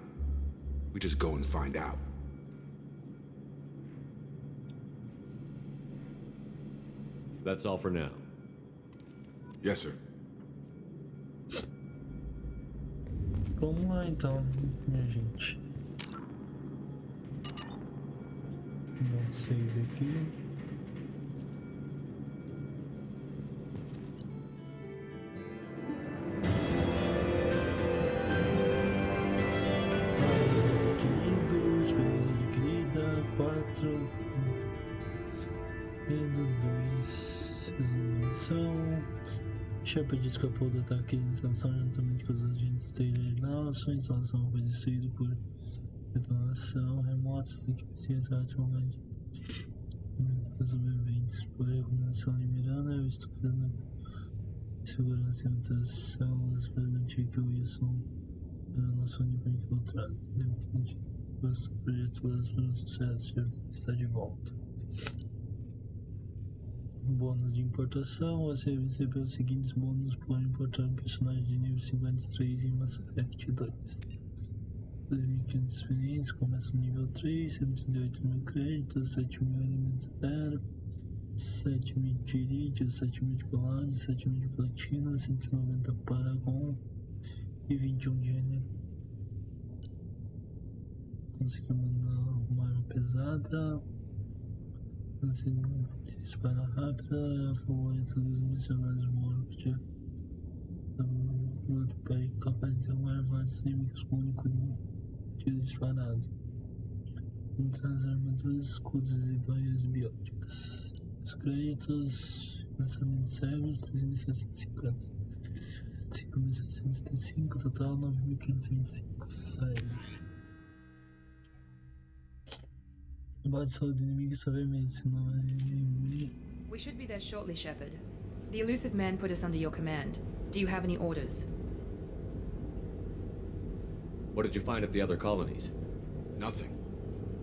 Speaker 14: We just go and find out.
Speaker 8: That's all for now.
Speaker 14: Yes, sir.
Speaker 9: Vamos lá então, minha gente. Vamos save aqui. Adquirido, experiência adquirida, 4. Medo 2. Resolução. Shepard escapou do ataque de instalação juntamente com os agentes Taylor. Sua instalação foi destruída por detonação remota. As equipes de resgate vão resolver eventos. Por recomendação de Miranda, eu estou fazendo segurança em outras células para garantir que o Wilson era o nosso único infiltrado. Independente do projeto, todas foram sucesso. Está de volta. Bônus de importação, você recebeu os seguintes bônus por importar um personagem de nível 53 em Mass Effect 2. 2.500 experiências, começa no nível 3, 138.000 créditos, 7.000 elementos 0, 7.000 de irídio, 7.000 de palladium, 7.000 de platina, 190 paragon e 21 de energia. Consegui mandar uma arma pesada. Dispara rápida, favorita dos missionários Warcraft. Piloto capaz de derrubar vários inimigos com um único tiro disparado. Traz armaduras, escudos e barreiras bióticas. Os créditos: lançamento de servers 3.750, 5.735, total 9.525. Sai. Barra de saúde do inimigo está vermelho, senão é imune.
Speaker 1: We should be there shortly, Shepard. The elusive man put us under your command. Do you have any orders?
Speaker 8: What did you find at the other colonies?
Speaker 14: Nothing.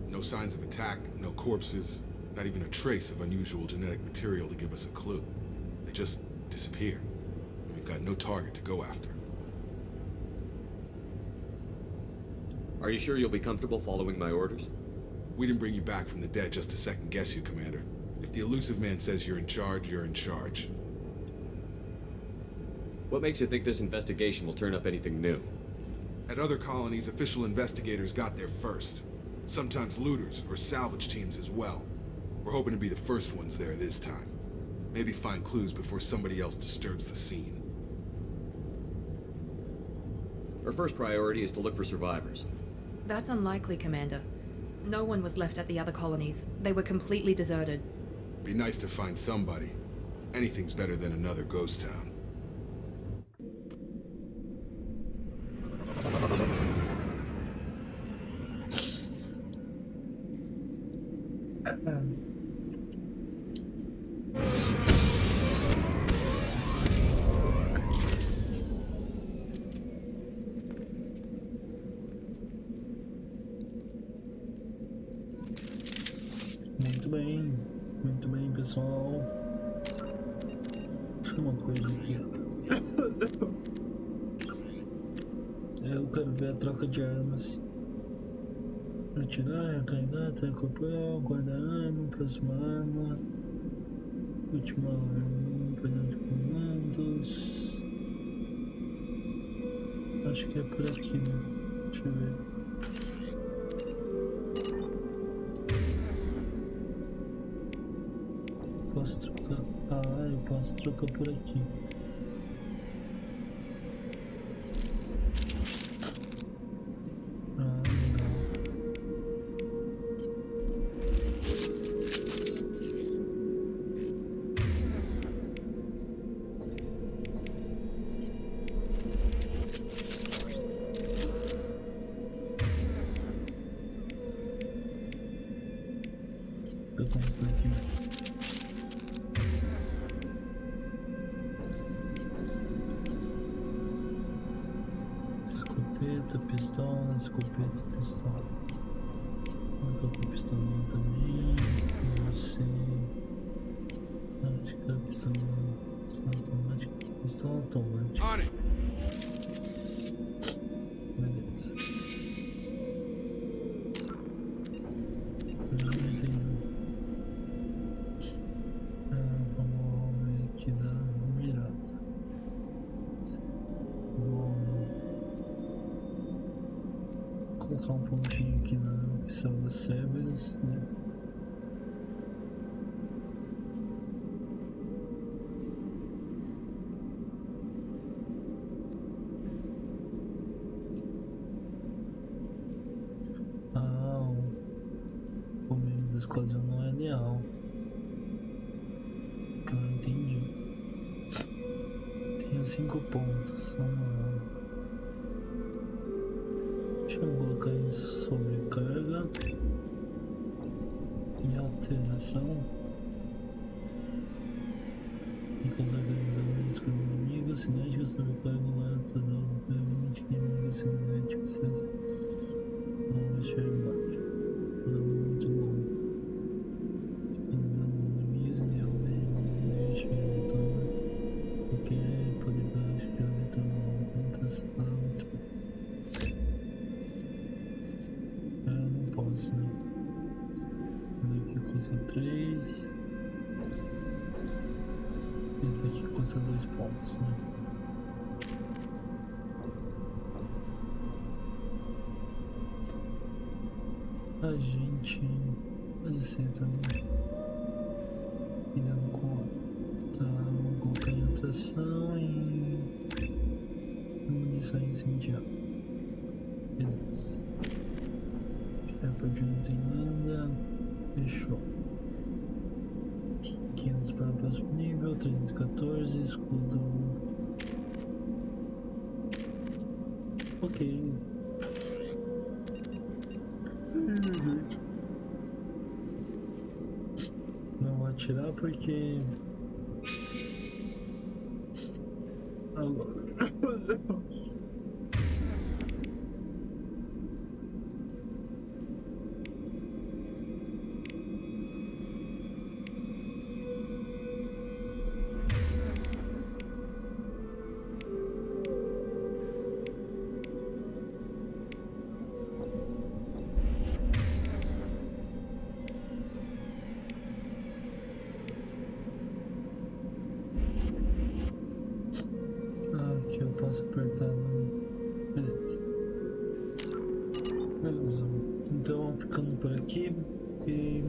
Speaker 14: No signs of attack, no corpses, not even a trace of unusual genetic material to give us a clue. They just disappear, and we've got no target to go after.
Speaker 8: Are you sure you'll be comfortable following my orders?
Speaker 14: We didn't bring you back from the dead just to second guess you, Commander. If the elusive man says you're in charge, you're in charge.
Speaker 8: What makes you think this investigation will turn up anything new?
Speaker 14: At other colonies, official investigators got there first. Sometimes looters or salvage teams as well. We're hoping to be the first ones there this time. Maybe find clues before somebody else disturbs the scene.
Speaker 8: Our first priority is to look for survivors.
Speaker 1: That's unlikely, Commander. No one was left at the other colonies. They were completely deserted.
Speaker 14: Be nice to find somebody. Anything's better than another ghost town.
Speaker 9: Muito bem, pessoal. Deixa uma coisa aqui. Eu quero ver a troca de armas. Atirar, recarregar, ataque corporal, guardar arma, próxima arma, última arma, painel de comandos. Acho que é por aqui, né? Deixa eu ver. Posso trocar? Ah, eu posso trocar por aqui. Ah, legal. Eu consigo aqui mesmo. Pistola, escopeta, pistola. Vou colocar a pistolinha também. Você. Acho que é a pistola automática. Pistola automática. Beleza. tenho. Vamos ver aqui da mirada. Vou colocar um pontinho aqui na oficial das Cerberus, né? O membro do esquadrão não é leal. Entendi. Tenho 5 pontos. Vamos lá. Deixa eu colocar em sobrecarga e alteração. E causar grande dano com inimigos cinéticos, sobrecarga agora toda obviamente inimigos cinéticos. Vamos deixar embaixo. Muito bom. Causa danos inimigos e energia eletrônica. Qualquer poder baixo de eletrônica contra essa muito bom. Eu não posso, né? Esse aqui custa 3. Esse aqui custa 2 pontos, né? A gente pode ser também. Cuidando com. Tá, vou colocar em atração e munição incendiária. Beleza. Shepard não tem nada. Fechou. 500 para o próximo nível, 314, escudo. Ok. Sim, gente. Não vou atirar porque. Agora. Aqui eu posso apertar no... Beleza. Beleza. Então ficando por aqui e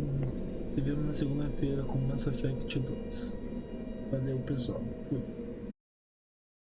Speaker 9: se vemos na segunda-feira com Mass Effect 2. Valeu, pessoal. Fui.